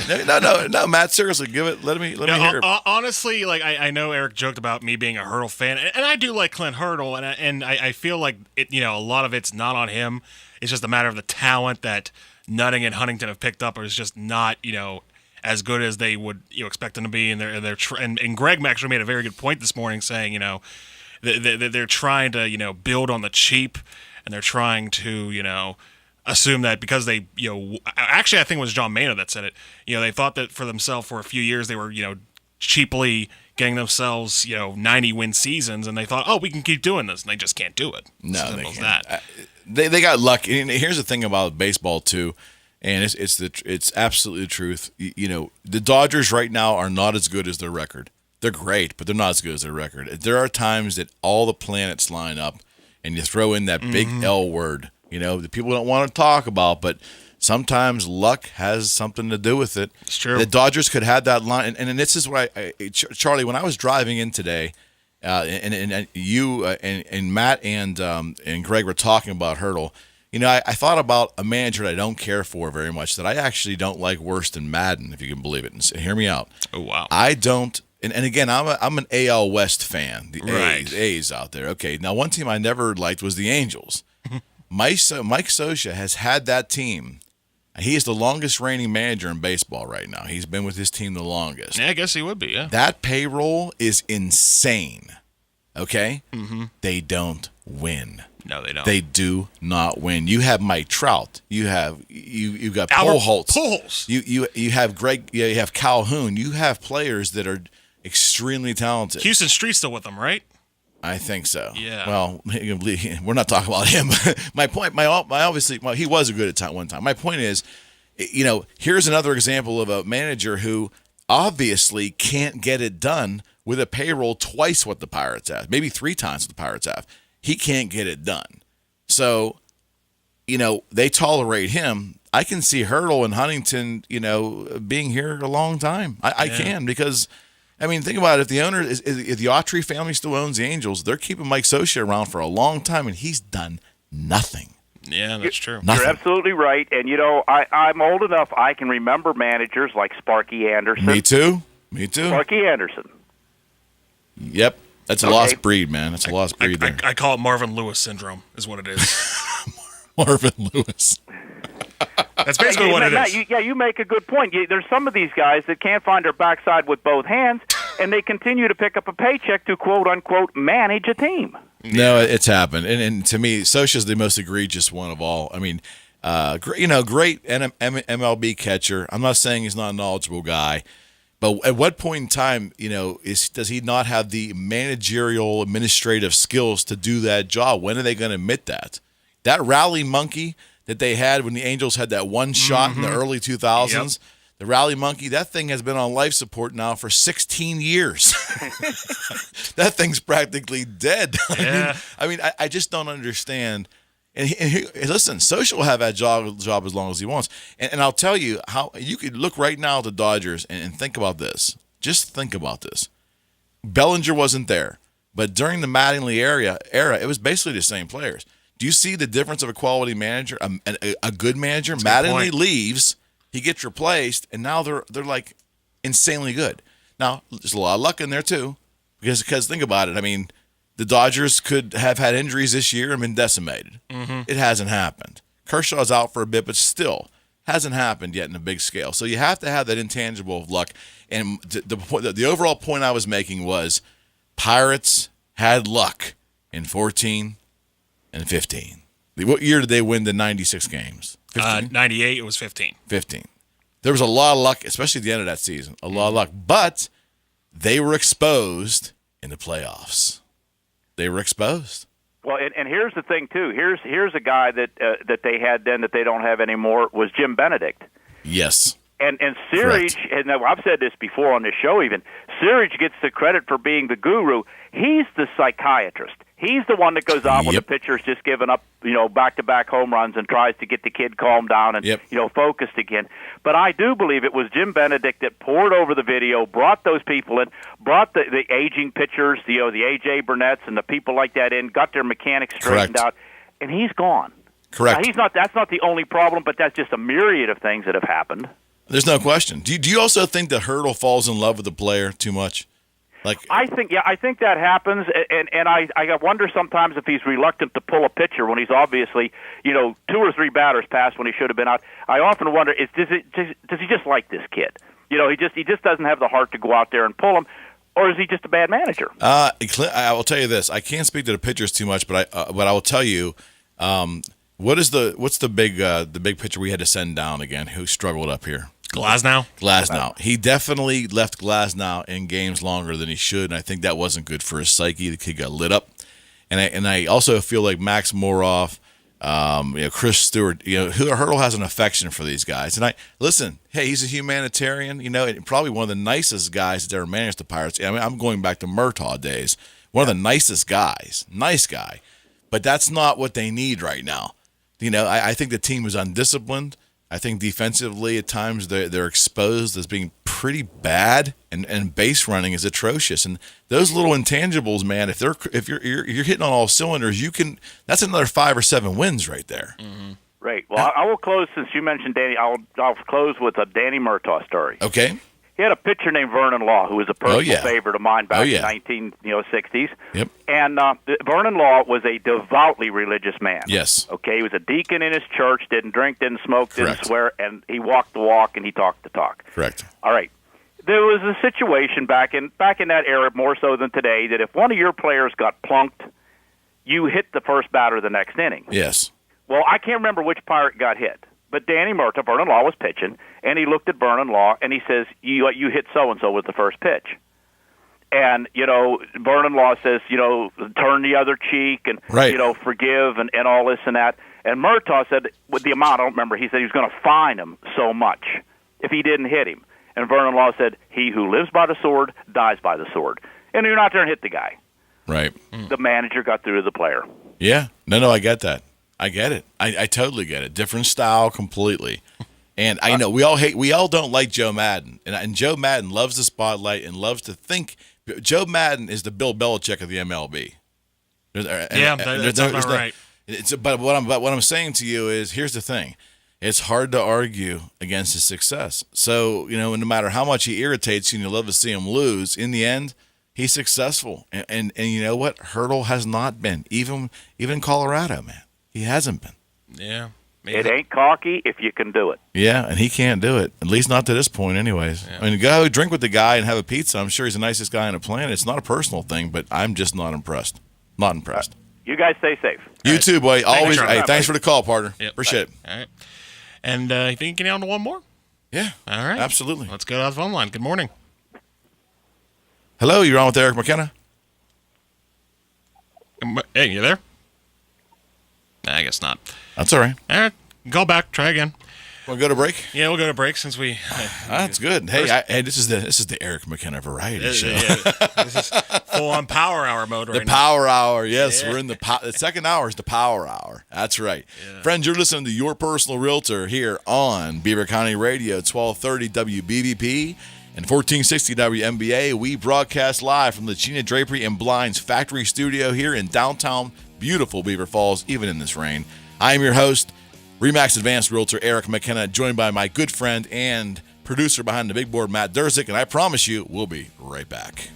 no, Matt. Seriously, let me hear it. Honestly, like I know Eric joked about me being a Hurdle fan, and I do like Clint Hurdle, and I feel like it. A lot of it's not on him. It's just a matter of the talent that Nutting and Huntington have picked up is just not as good as they would expect them to be, and and Greg actually made a very good point this morning, saying they're trying to build on the cheap, and they're trying to assume that because they, actually I think it was John Maynard that said it, they thought that for themselves for a few years they were, cheaply getting themselves, 90 win seasons, and they thought, oh, we can keep doing this, and they just can't do it. No, they can't. That. They got lucky. And here's the thing about baseball too, and it's absolutely the truth. The Dodgers right now are not as good as their record. They're great, but they're not as good as their record. There are times that all the planets line up, and you throw in that big L word. The people don't want to talk about, but sometimes luck has something to do with it. It's true. The Dodgers could have that line, and this is what Charlie, when I was driving in today, and you and Matt and Greg were talking about Hurdle. I thought about a manager that I don't care for very much, that I actually don't like worse than Madden, if you can believe it. And hear me out. Oh wow. I don't. And again, I'm an AL West fan. The right. A's out there. Okay. Now, one team I never liked was the Angels. Mike Scioscia has had that team. He is the longest reigning manager in baseball right now. He's been with his team the longest. Yeah, I guess he would be, yeah. That payroll is insane, okay? Mm-hmm. They don't win. No, they don't. They do not win. You have Mike Trout. You got Albert Pujols. You have Greg. You have Calhoun. You have players that are extremely talented. Houston Street's still with them, right? I think so. Yeah. Well, we're not talking about him. My point, he was a good at one time. My point is, here's another example of a manager who obviously can't get it done with a payroll twice what the Pirates have, maybe 3 times what the Pirates have. He can't get it done. So, they tolerate him. I can see Hurdle and Huntington, being here a long time. I can, because think about it. If the owner if the Autry family still owns the Angels, they're keeping Mike Scioscia around for a long time, and he's done nothing. Yeah, that's true. You're absolutely right. And, I'm old enough, I can remember managers like Sparky Anderson. Me too. Sparky Anderson. Yep. That's a lost breed, man. That's a lost breed there. I call it Marvin Lewis syndrome, is what it is. Marvin Lewis. That's basically what it is. You make a good point. There's some of these guys that can't find their backside with both hands, and they continue to pick up a paycheck to quote-unquote manage a team. No, it's happened. And to me, Scioscia's the most egregious one of all. Great MLB catcher. I'm not saying he's not a knowledgeable guy, but at what point in time, does he not have the managerial administrative skills to do that job? When are they going to admit that? That rally monkey that they had when the Angels had that one shot in the early 2000s, the rally monkey, that thing has been on life support now for 16 years. That thing's practically dead. Yeah. I just don't understand. And listen, Scioscia will have that job as long as he wants. And I'll tell you how you could look right now at the Dodgers and think about this. Just think about this. Bellinger wasn't there. But during the Mattingly era, it was basically the same players. Do you see the difference of a quality manager, a good manager? Mattingly leaves, he gets replaced, and now they're like insanely good. Now, there's a lot of luck in there too, because think about it. I mean, the Dodgers could have had injuries this year and been decimated. Mm-hmm. It hasn't happened. Kershaw's out for a bit, but still hasn't happened yet in a big scale. So you have to have that intangible of luck. And the overall point I was making was Pirates had luck in 14 and 15. What year did they win the 96 games? 98, it was 15. 15. There was a lot of luck, especially at the end of that season. A lot of luck. But they were exposed in the playoffs. They were exposed. Well, and here's the thing too. Here's a guy that they had then that they don't have anymore was Jim Benedict. Yes. And Searage, and I've said this before on this show even, Searage gets the credit for being the guru. He's the psychiatrist. He's the one that goes out when the pitcher's just giving up, back-to-back home runs and tries to get the kid calmed down and, focused again. But I do believe it was Jim Benedict that poured over the video, brought those people in, brought the aging pitchers, the A.J. Burnett's and the people like that in, got their mechanics straightened out, and he's gone. Correct. That's not the only problem, but that's just a myriad of things that have happened. There's no question. Do you also think that Hurdle falls in love with the player too much? I think that happens, and I wonder sometimes if he's reluctant to pull a pitcher when he's obviously 2 or 3 batters past when he should have been out. I often wonder does he just like this kid? He just doesn't have the heart to go out there and pull him, or is he just a bad manager? I will tell you this. I can't speak to the pitchers too much, but I will tell you what's the big pitcher we had to send down again who struggled up here? Glasnow. He definitely left Glasnow in games longer than he should, and I think that wasn't good for his psyche. The kid got lit up. And I also feel like Max Moroff, Chris Stewart, Hurdle has an affection for these guys. And he's a humanitarian, and probably one of the nicest guys that ever managed the Pirates. I mean, I'm going back to Murtaugh days. One of the nicest guys. Nice guy. But that's not what they need right now. I think the team was undisciplined. I think defensively at times they're exposed as being pretty bad, and base running is atrocious. And those little intangibles, man, if you're hitting on all cylinders, that's another 5 or 7 wins right there. Mm-hmm. Right. Well, I will close since you mentioned Danny. I'll close with a Danny Murtaugh story. Okay. He had a pitcher named Vernon Law, who was a personal favorite of mine back in the 1960s. Yep. And Vernon Law was a devoutly religious man. Yes. Okay, he was a deacon in his church, didn't drink, didn't smoke, didn't swear, and he walked the walk and he talked the talk. Correct. All right. There was a situation back in that era, more so than today, that if one of your players got plunked, you hit the first batter the next inning. Yes. Well, I can't remember which Pirate got hit. But Danny Murtaugh, Vernon Law was pitching, and he looked at Vernon Law, and he says, you hit so-and-so with the first pitch. And, Vernon Law says, turn the other cheek and, forgive and all this and that. And Murtaugh said, with the amount, I don't remember, he said he was going to fine him so much if he didn't hit him. And Vernon Law said, he who lives by the sword dies by the sword. And you're not there and hit the guy. Right. The manager got through to the player. Yeah. No, I get that. I get it. I totally get it. Different style completely. And I know we all don't like Joe Madden. And Joe Madden loves the spotlight and loves to think. Joe Madden is the Bill Belichick of the MLB. That's about right. But what I'm saying to you is, here's the thing. It's hard to argue against his success. So, no matter how much he irritates you and you love to see him lose, in the end, he's successful. And you know what? Hurdle has not been. Even in Colorado, man. He hasn't been. Yeah. It ain't cocky if you can do it. Yeah, and he can't do it, at least not to this point anyways. Yeah. I mean, go drink with the guy and have a pizza. I'm sure he's the nicest guy on the planet. It's not a personal thing, but I'm just not impressed. Not impressed. You guys stay safe. You too, boy. Always. Thanks for the call, partner. Yep. Appreciate it. All right. And you think you can get on to one more? Yeah. All right. Absolutely. Let's go to the phone line. Good morning. Hello, you're on with Eric McKenna. Hey, you there? I guess not. That's all right. All right. Call back. Try again. Want to go to break? Yeah, we'll go to break since we. That's good. Hey, this is the Eric McKenna variety show. Yeah, this is full on Power Hour mode right now. The Power Hour. Yes, we're in the second hour is the Power Hour. That's right, friends. You're listening to Your Personal Realtor here on Beaver County Radio, 1230 WBVP And 1460 WMBA, we broadcast live from the Gina Drapery and Blinds factory studio here in downtown beautiful Beaver Falls, even in this rain. I am your host, RE/MAX Advanced Realtor Eric McKenna, joined by my good friend and producer behind the big board, Matt Durzik, and I promise you, we'll be right back.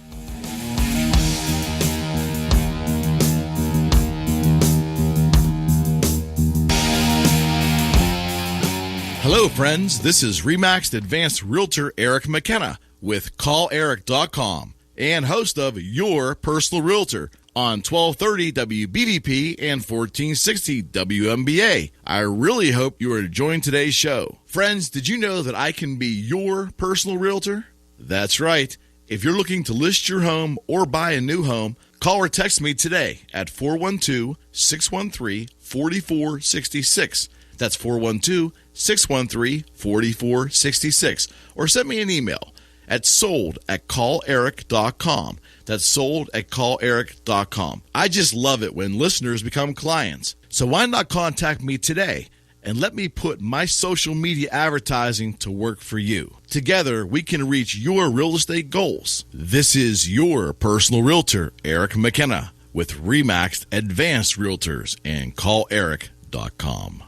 Hello, friends. This is RE/MAX Advanced Realtor Eric McKenna with CallEric.com and host of Your Personal Realtor on 1230 WBVP and 1460 WMBA. I really hope you are enjoying today's show. Friends, did you know that I can be your personal realtor? That's right. If you're looking to list your home or buy a new home, call or text me today at 412-613-4466. That's 412-613-4466. Or send me an email at sold@calleric.com. That's sold@calleric.com. I just love it when listeners become clients. So why not contact me today and let me put my social media advertising to work for you. Together, we can reach your real estate goals. This is your personal realtor, Eric McKenna, with RE/MAX Advanced Realtors and CallEric.com.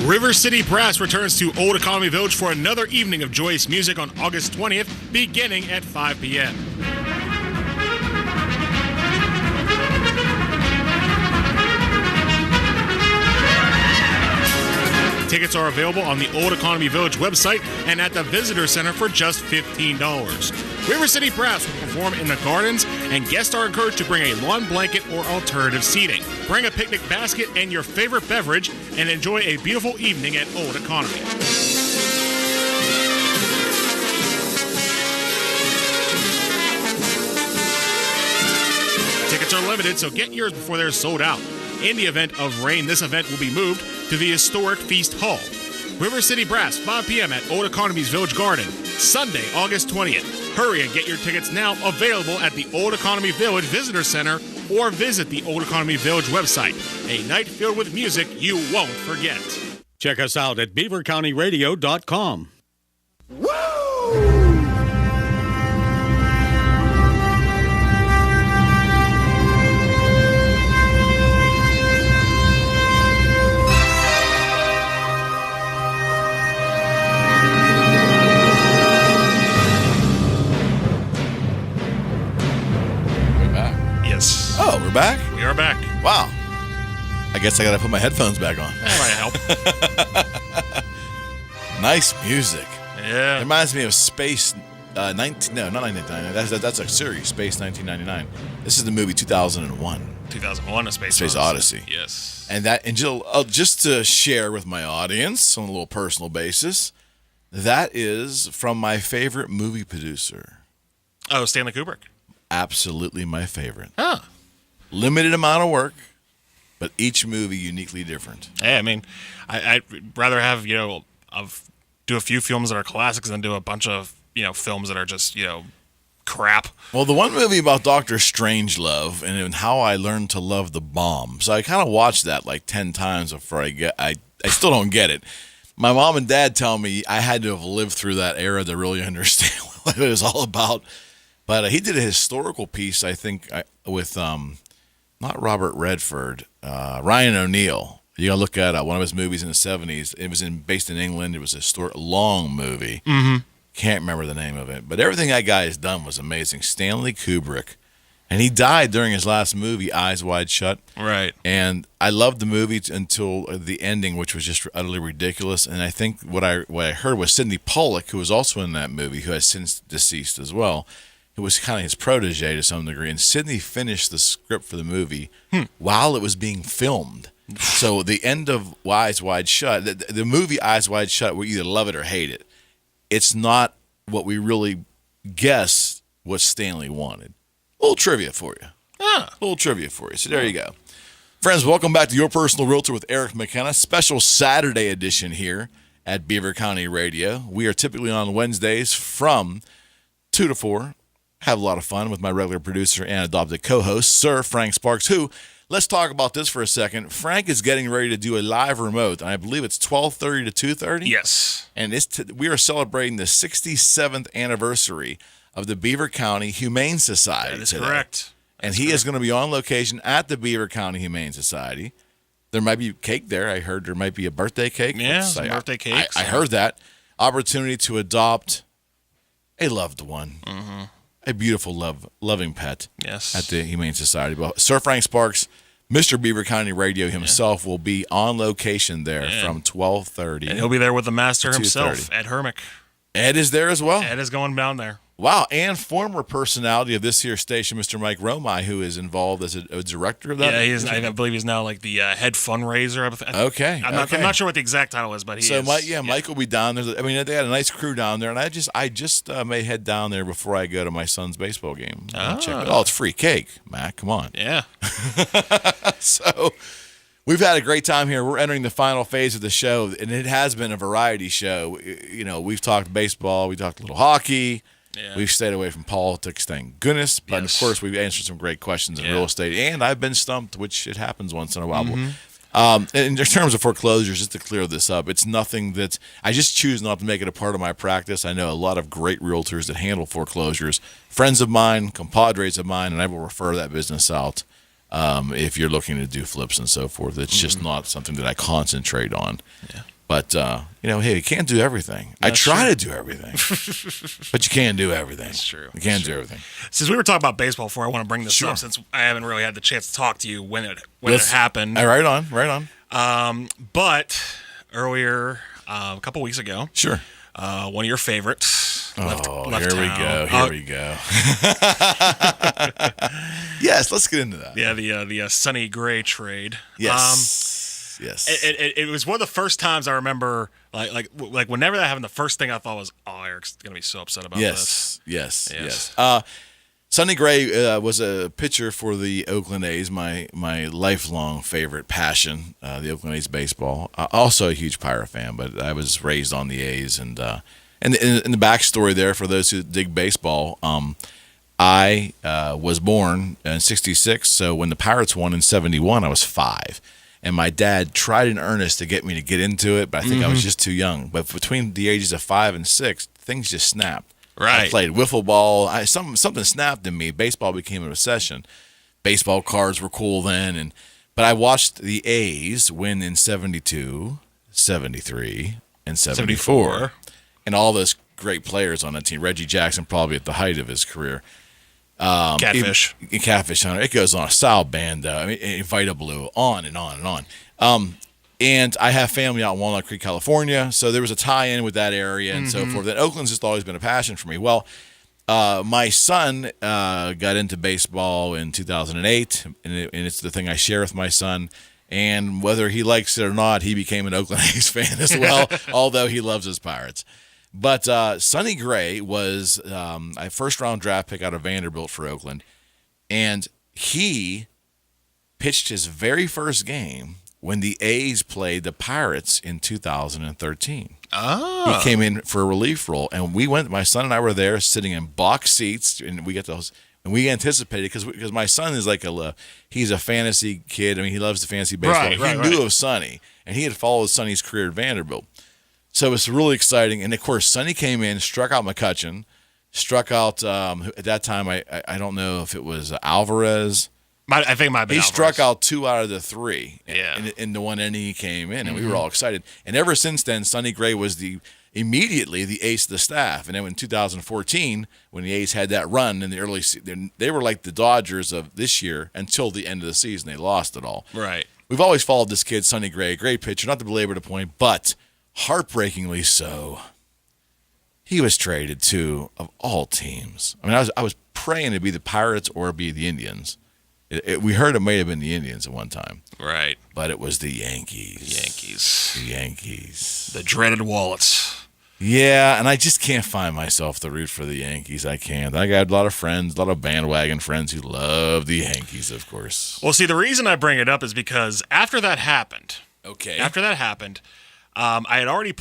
River City Brass returns to Old Economy Village for another evening of joyous music on August 20th, beginning at 5 p.m. Tickets are available on the Old Economy Village website and at the Visitor Center for just $15. River City Brass will perform in the gardens, and guests are encouraged to bring a lawn blanket or alternative seating. Bring a picnic basket and your favorite beverage and enjoy a beautiful evening at Old Economy. Tickets are limited, so get yours before they're sold out. In the event of rain, this event will be moved to the historic Feast Hall. River City Brass, 5 p.m. at Old Economy's Village Garden, Sunday, August 20th. Hurry and get your tickets now, available at the Old Economy Village Visitor Center or visit the Old Economy Village website. A night filled with music you won't forget. Check us out at beavercountyradio.com. Woo! Oh, we're back? We are back. Wow. I guess I got to put my headphones back on. That might help. Nice music. Yeah. It reminds me of Space 19... No, not 1999. That's a series, Space 1999. This is the movie 2001. 2001, A Space Odyssey. Yes. And Jill, just to share with my audience on a little personal basis, that is from my favorite movie producer. Oh, Stanley Kubrick. Absolutely my favorite. Huh. Limited amount of work, but each movie uniquely different. Hey, I mean, I'd rather have, do a few films that are classics than do a bunch of, films that are just, crap. Well, the one movie about Dr. Strangelove and how I learned to love the bomb. So I kind of watched that like 10 times before I still don't get it. My mom and dad tell me I had to have lived through that era to really understand what it was all about. But he did a historical piece, I think, with not Robert Redford, Ryan O'Neal. You gotta look at one of his movies in the 70s. It was based in England. It was a long movie. Mm-hmm. Can't remember the name of it, but everything that guy has done was amazing. Stanley Kubrick, and he died during his last movie, Eyes Wide Shut. Right. And I loved the movie until the ending, which was just utterly ridiculous. And I think what I heard was Sidney Pollack, who was also in that movie, who has since deceased as well. It was kind of his protege to some degree, and Sidney finished the script for the movie while it was being filmed. So the end of Eyes Wide Shut, the movie Eyes Wide Shut, we either love it or hate it. It's not what we really guess what Stanley wanted. A little trivia for you. So there you go. Friends, welcome back to Your Personal Realtor with Eric McKenna. Special Saturday edition here at Beaver County Radio. We are typically on Wednesdays from 2 to 4. Have a lot of fun with my regular producer and adopted co-host, Sir Frank Sparks, who let's talk about this for a second. Frank is getting ready to do a live remote, and I believe it's 12:30 to 2:30. Yes. And we are celebrating the 67th anniversary of the Beaver County Humane Society. That is today. correct. And he is going to be on location at the Beaver County Humane Society. There might be cake there. I heard there might be a birthday cake. Yeah, some birthday cake. I heard that. Opportunity to adopt a loved one. Mm-hmm. A beautiful, loving pet. Yes. At the Humane Society. But Sir Frank Sparks, Mr. Beaver County Radio himself, will be on location there from 12:30. And he'll be there with the master himself, 2:30. Ed Hermick. Ed is there as well? Ed is going down there. Wow, and former personality of this here station, Mr. Mike Romai, who is involved as a director of that. Yeah, I believe he's now like the head fundraiser. Okay, I'm not sure what the exact title is, but he is. Mike will be down there. I mean, they had a nice crew down there, and I just may head down there before I go to my son's baseball game. Check it. Oh, it's free cake, Matt. Come on. Yeah. So we've had a great time here. We're entering the final phase of the show, and it has been a variety show. You know, we've talked baseball, we talked a little hockey. Yeah. We've stayed away from politics, thank goodness. But, of course, we've answered some great questions in real estate. And I've been stumped, which it happens once in a while. Mm-hmm. In terms of foreclosures, just to clear this up, it's nothing that I just choose not to make it a part of my practice. I know a lot of great realtors that handle foreclosures, friends of mine, compadres of mine, and I will refer that business out if you're looking to do flips and so forth. It's just not something that I concentrate on. Yeah. But, hey, you can't do everything. I try to do everything. But you can't do everything. That's true. You can't do everything. Since we were talking about baseball before, I want to bring this up since I haven't really had the chance to talk to you when it happened. Right on. But earlier, a couple weeks ago, one of your favorites left town. Here we go. Yes, let's get into that. Yeah, the Sonny Gray trade. Yes. Yes. It was one of the first times I remember, like whenever that happened, the first thing I thought was, oh, Eric's going to be so upset about this. Yes. Sonny Gray was a pitcher for the Oakland A's, my lifelong favorite passion, the Oakland A's baseball. Also a huge Pirate fan, but I was raised on the A's. And the backstory there for those who dig baseball, I was born in 1966, so when the Pirates won in 1971, I was 5. And my dad tried in earnest to get me to get into it, but I think I was just too young. But between the ages of 5 and 6, things just snapped. Right. I played wiffle ball. Something snapped in me. Baseball became an obsession. Baseball cards were cool then. But I watched the A's win in 72, 73, and 74. And all those great players on that team. Reggie Jackson probably at the height of his career. Catfish Hunter. It goes on. Sal Bando. I mean, Vita Blue. On and on and on. And I have family out in Walnut Creek, California, so there was a tie-in with that area and so forth. And Oakland's just always been a passion for me. Well, my son got into baseball in 2008, and it's the thing I share with my son. And whether he likes it or not, he became an Oakland A's fan as well, although he loves his Pirates. But Sonny Gray was a first-round draft pick out of Vanderbilt for Oakland, and he pitched his very first game when the A's played the Pirates in 2013. Oh. He came in for a relief role, and we went. My son and I were there, sitting in box seats, and we get those. And we anticipated because my son is he's a fantasy kid. I mean, he loves the fantasy baseball. He knew of Sonny, and he had followed Sonny's career at Vanderbilt. So it's really exciting. And, of course, Sonny came in, struck out McCutchen, struck out at that time, I don't know if it was Alvarez. I think it might have been Alvarez. Struck out 2 out of the 3 yeah. in the one inning he came in, and we were all excited. And ever since then, Sonny Gray was immediately the ace of the staff. And then in 2014, when the A's had that run in the early season, they were like the Dodgers of this year until the end of the season. They lost it all. Right. We've always followed this kid, Sonny Gray, great pitcher, not to belabor the point, but heartbreakingly so. He was traded to, of all teams. I mean, I was praying to be the Pirates or be the Indians. We heard it may have been the Indians at one time. Right. But it was the Yankees. The Yankees. The dreaded wallets. Yeah, and I just can't find myself to root for the Yankees. I can't. I got a lot of friends, a lot of bandwagon friends who love the Yankees, of course. Well, see, the reason I bring it up is because after that happened, I had already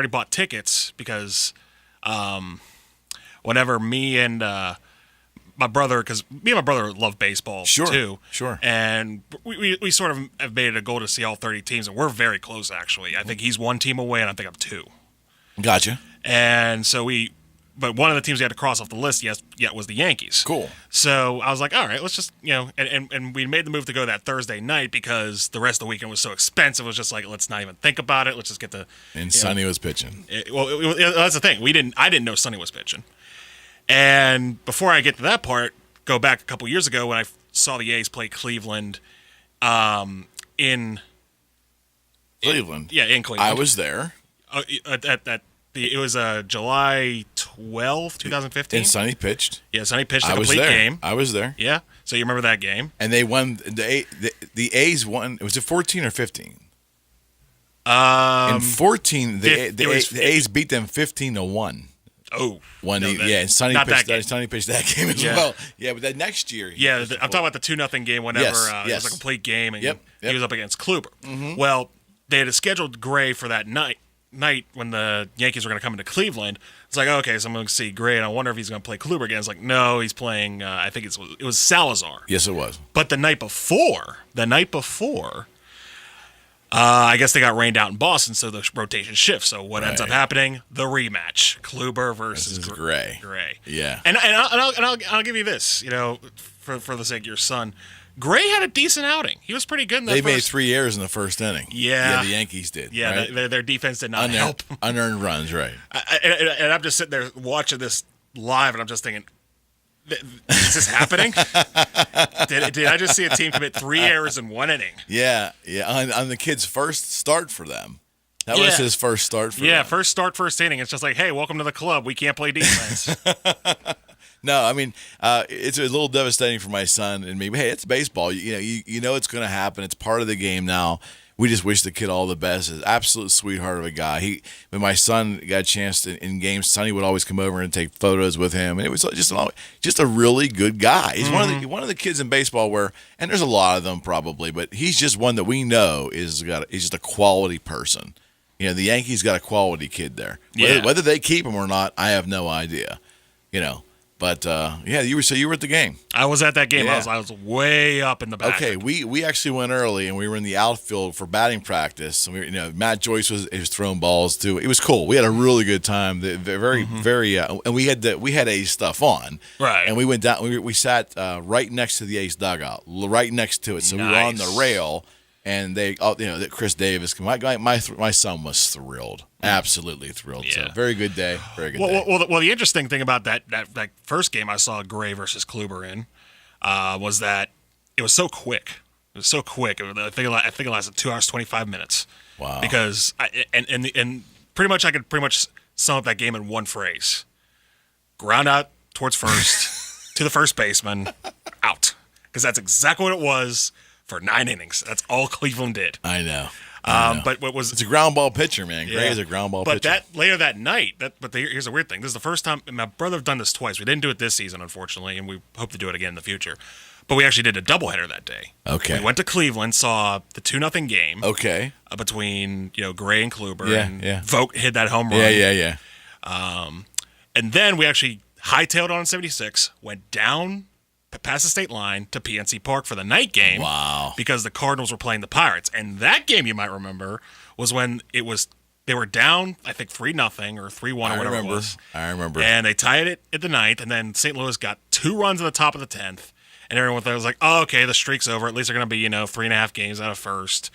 bought tickets because whenever me and my brother, because me and my brother love baseball too. Sure. And we sort of have made it a goal to see all 30 teams, and we're very close, actually. I think he's one team away, and I think I'm two. Gotcha. And so but one of the teams we had to cross off the list yet was the Yankees. Cool. So I was like, all right, let's just, and we made the move to go that Thursday night because the rest of the weekend was so expensive. It was just like, let's not even think about it. Let's just get the. And Sonny was pitching. That's the thing. I didn't know Sonny was pitching. And before I get to that part, go back a couple years ago when I saw the A's play Cleveland in Cleveland. In Cleveland. I was there. It was July 12th, 2015. And Sonny pitched. Yeah, Sonny pitched a I was complete there. game. I was there. Yeah, so you remember that game. And they won. The A's won. Was it 14 or 15? In 14, the A's beat them 15-1. Oh. And Sonny pitched that game as well. Yeah, but that next year. I'm talking about the 2-0 game whenever it was a complete game, and he was up against Kluber. Mm-hmm. Well, they had scheduled Gray for that night when the Yankees were going to come into Cleveland. It's like, okay, so I'm going to see Gray, and I wonder if he's going to play Kluber again. It's like, no, he's playing, I think it was Salazar. Yes, it was. But the night before, I guess they got rained out in Boston, so the rotation shifts. So what ends up happening? The rematch: Kluber versus Gray. Yeah. And I'll give you this, for the sake of your son, Gray had a decent outing. He was pretty good in that. They made 3 errors in the first inning. Yeah, the Yankees did. Yeah, right? their defense did not help. Unearned runs, right? And I'm just sitting there watching this live, and I'm just thinking, is this happening? Did I just see a team commit 3 errors in 1 inning? Yeah. On the kid's first start for them. That was his first start for them. Yeah, first start, first inning. It's just like, hey, welcome to the club. We can't play defense. No, I mean, it's a little devastating for my son and me. But hey, it's baseball. You know it's going to happen. It's part of the game now. We just wish the kid all the best. He's an absolute sweetheart of a guy. When my son got a chance in games, Sonny would always come over and take photos with him, and it was just a really good guy. He's one of the kids in baseball and there's a lot of them probably, but he's just one that we know is just a quality person. The Yankees got a quality kid there. Whether they keep him or not, I have no idea. But you were at the game. I was at that game. Yeah. I was way up in the back. Okay, we actually went early and we were in the outfield for batting practice. And Matt Joyce was throwing balls too. It was cool. We had a really good time. Very and we had A's stuff on. Right. And we went down. We sat right next to the A's dugout, right next to it. So we were on the rail. And Chris Davis, my son was thrilled, absolutely thrilled. Yeah. So very good day, very good day. Well, the interesting thing about that first game I saw Gray versus Kluber in was that it was so quick. It was so quick. I think it lasted 2 hours 25 minutes. Wow. Because and pretty much I could sum up that game in one phrase: ground out towards first to the first baseman, out. Because that's exactly what it was. For 9 innings. That's all Cleveland did. I know. But what was... It's a ground ball pitcher, man. Gray is a ground ball pitcher. But later that night, here's the weird thing. This is the first time... My brother done this twice. We didn't do it this season, unfortunately, and we hope to do it again in the future. But we actually did a doubleheader that day. Okay. We went to Cleveland, saw the 2-0 game. Okay. Between Gray and Kluber. Yeah, and yeah. Vogt hit that home run. Yeah. And then we actually hightailed on 76, went down... past the state line to PNC Park for the night game. Wow. Because the Cardinals were playing the Pirates. And that game, you might remember, was when they were down, I think, 3-0 or 3-1 or whatever it was. I remember. And they tied it at the 9th, and then St. Louis got 2 runs at the top of the 10th. And everyone thought it was like, oh, okay, the streak's over. At least they're going to be, 3.5 games out of first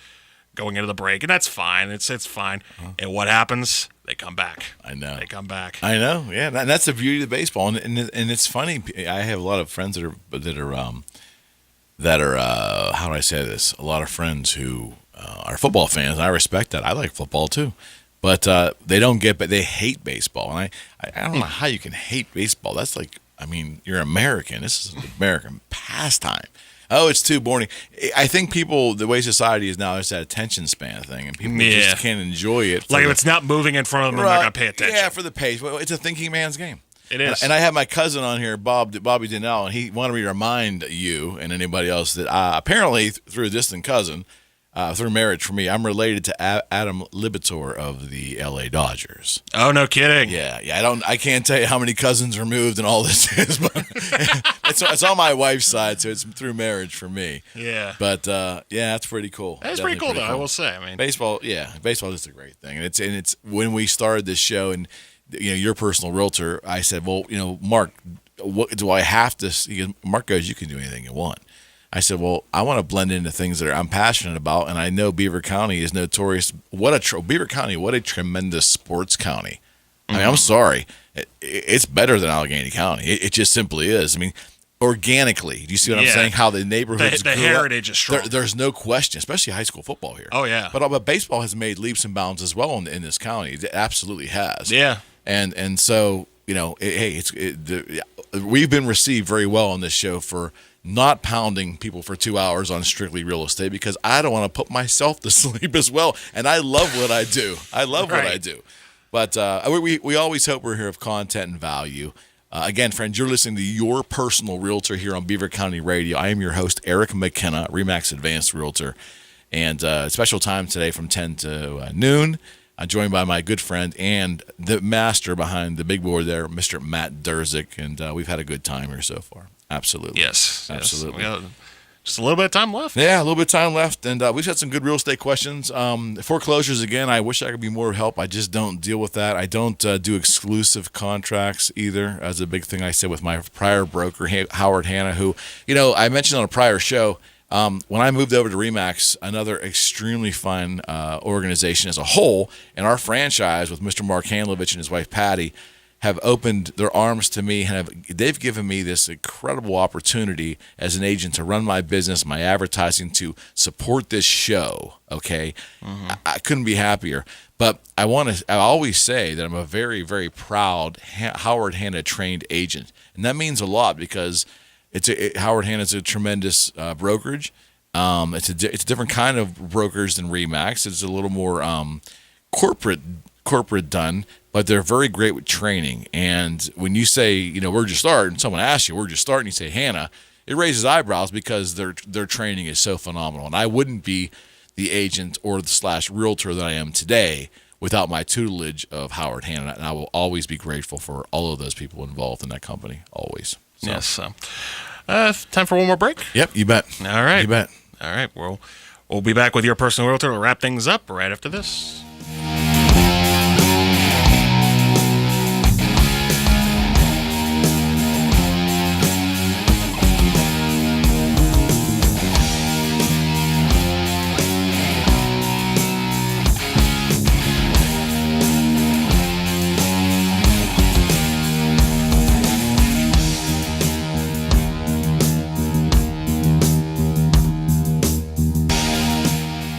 going into the break. And that's fine. It's fine. And what happens? They come back. I know. They come back. I know. Yeah, and that's the beauty of baseball, and it's funny. I have a lot of friends that are how do I say this? A lot of friends who are football fans. And I respect that. I like football too, but they don't get. But they hate baseball, and I don't know how you can hate baseball. That's like, you're American. This is an American pastime. Oh, it's too boring. I think people, the way society is now, it's that attention span thing, and people just can't enjoy it. Like if it's not moving in front of them, they're not going to pay attention. Yeah, for the pace. Well, it's a thinking man's game. It is. And I have my cousin on here, Bobby Donnell, and he wanted me to remind you and anybody else that apparently, through a distant cousin, through marriage for me, I'm related to Adam Libator of the L.A. Dodgers. Oh, no kidding. Yeah. I can't tell you how many cousins removed and all this is, but it's on my wife's side, so it's through marriage for me. Yeah. But that's pretty cool. That's pretty cool, though. I will say. I mean, baseball is a great thing, and it's when we started this show, and your personal realtor, I said, well, Mark, what do I have to? Mark goes, you can do anything you want. I said, well, I want to blend into things that I'm passionate about, and I know Beaver County is notorious. Beaver County, what a tremendous sports county. I mean, I'm sorry. It's better than Allegheny County. It just simply is. I mean, organically, do you see what I'm saying? How the neighborhoods the heritage is strong. There's no question, especially high school football here. Oh, yeah. But baseball has made leaps and bounds as well in this county. It absolutely has. Yeah. And so, we've been received very well on this show for not pounding people for 2 hours on strictly real estate, because I don't want to put myself to sleep as well. And I love what I do. What I do. But we always hope we're here of content and value. Again, friends, you're listening to Your Personal Realtor here on Beaver County Radio. I am your host, Eric McKenna, RE/MAX Advanced Realtor. And special time today from 10 to noon. I'm joined by my good friend and the master behind the big board there, Mr. Matt Durzik. And we've had a good time here so far. Absolutely. Yes. Absolutely. We got just a little bit of time left. Yeah, a little bit of time left. And we've had some good real estate questions. Foreclosures, again, I wish I could be more help. I just don't deal with that. I don't do exclusive contracts either. As a big thing I said with my prior broker, Howard Hanna, who, I mentioned on a prior show, when I moved over to RE/MAX, another extremely fun organization as a whole, and our franchise with Mr. Mark Handlovich and his wife Patty have opened their arms to me, and they've given me this incredible opportunity as an agent to run my business, my advertising, to support this show. Okay, I couldn't be happier. But I always say that I'm a very, very proud Howard Hanna trained agent, and that means a lot because Howard Hanna is a tremendous brokerage. It's a different kind of brokers than RE/MAX. It's a little more corporate done, but they're very great with training. And when you say, where'd you start, and someone asks you, where'd you start, and you say Hanna, it raises eyebrows because their training is so phenomenal. And I wouldn't be the agent or the /realtor that I am today without my tutelage of Howard Hanna. And I will always be grateful for all of those people involved in that company, always. So. Yes. Time for one more break? Yep, you bet. All right. You bet. All right. We'll be back with Your Personal Realtor. We'll wrap things up right after this.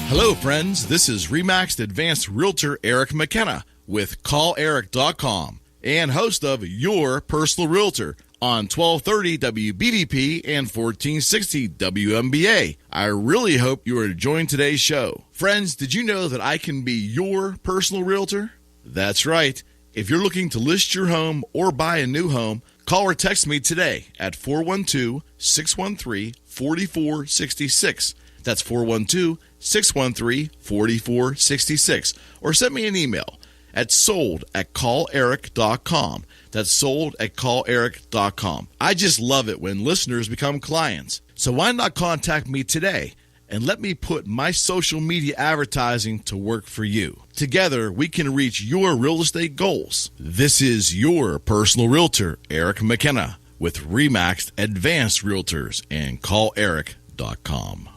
Hello, friends. This is RE/MAX Advanced Realtor Eric McKenna with CallEric.com and host of Your Personal Realtor on 1230 WBVP and 1460 WMBA. I really hope you are enjoying today's show. Friends, did you know that I can be your personal realtor? That's right. If you're looking to list your home or buy a new home, call or text me today at 412-613-4466. That's 412-613-4466. Or send me an email at sold@calleric.com. That's sold@calleric.com. I just love it when listeners become clients. So why not contact me today and let me put my social media advertising to work for you. Together, we can reach your real estate goals. This is Your Personal Realtor, Eric McKenna, with RE/MAX Advanced Realtors and CallEric.com.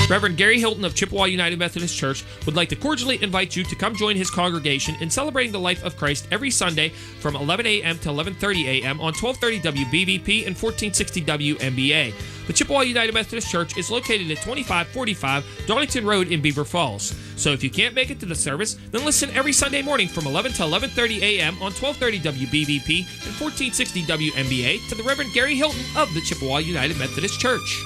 Reverend Gary Hilton of Chippewa United Methodist Church would like to cordially invite you to come join his congregation in celebrating the life of Christ every Sunday from 11 a.m. to 11:30 a.m. on 1230 WBVP and 1460 WMBA. The Chippewa United Methodist Church is located at 2545 Donington Road in Beaver Falls. So if you can't make it to the service, then listen every Sunday morning from 11 to 11:30 a.m. on 1230 WBVP and 1460 WMBA to the Reverend Gary Hilton of the Chippewa United Methodist Church.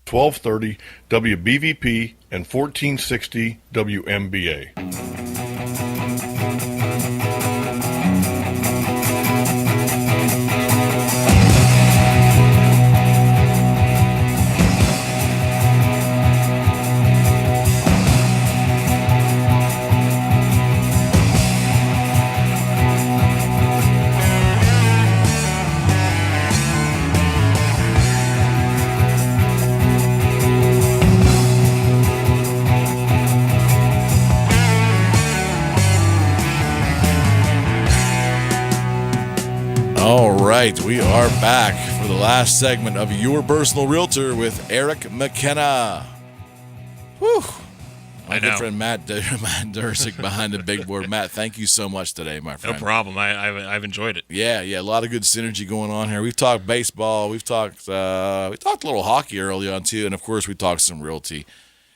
1230 WBVP and 1460 WMBA. right, we are back for the last segment of Your Personal Realtor with Eric McKenna. Whew. My good friend Matt Dursick behind the big board. Matt, thank you so much today, my friend. No problem. I've enjoyed it. Yeah, a lot of good synergy going on here. We've talked baseball. We've talked a little hockey early on too, and of course we talked some realty.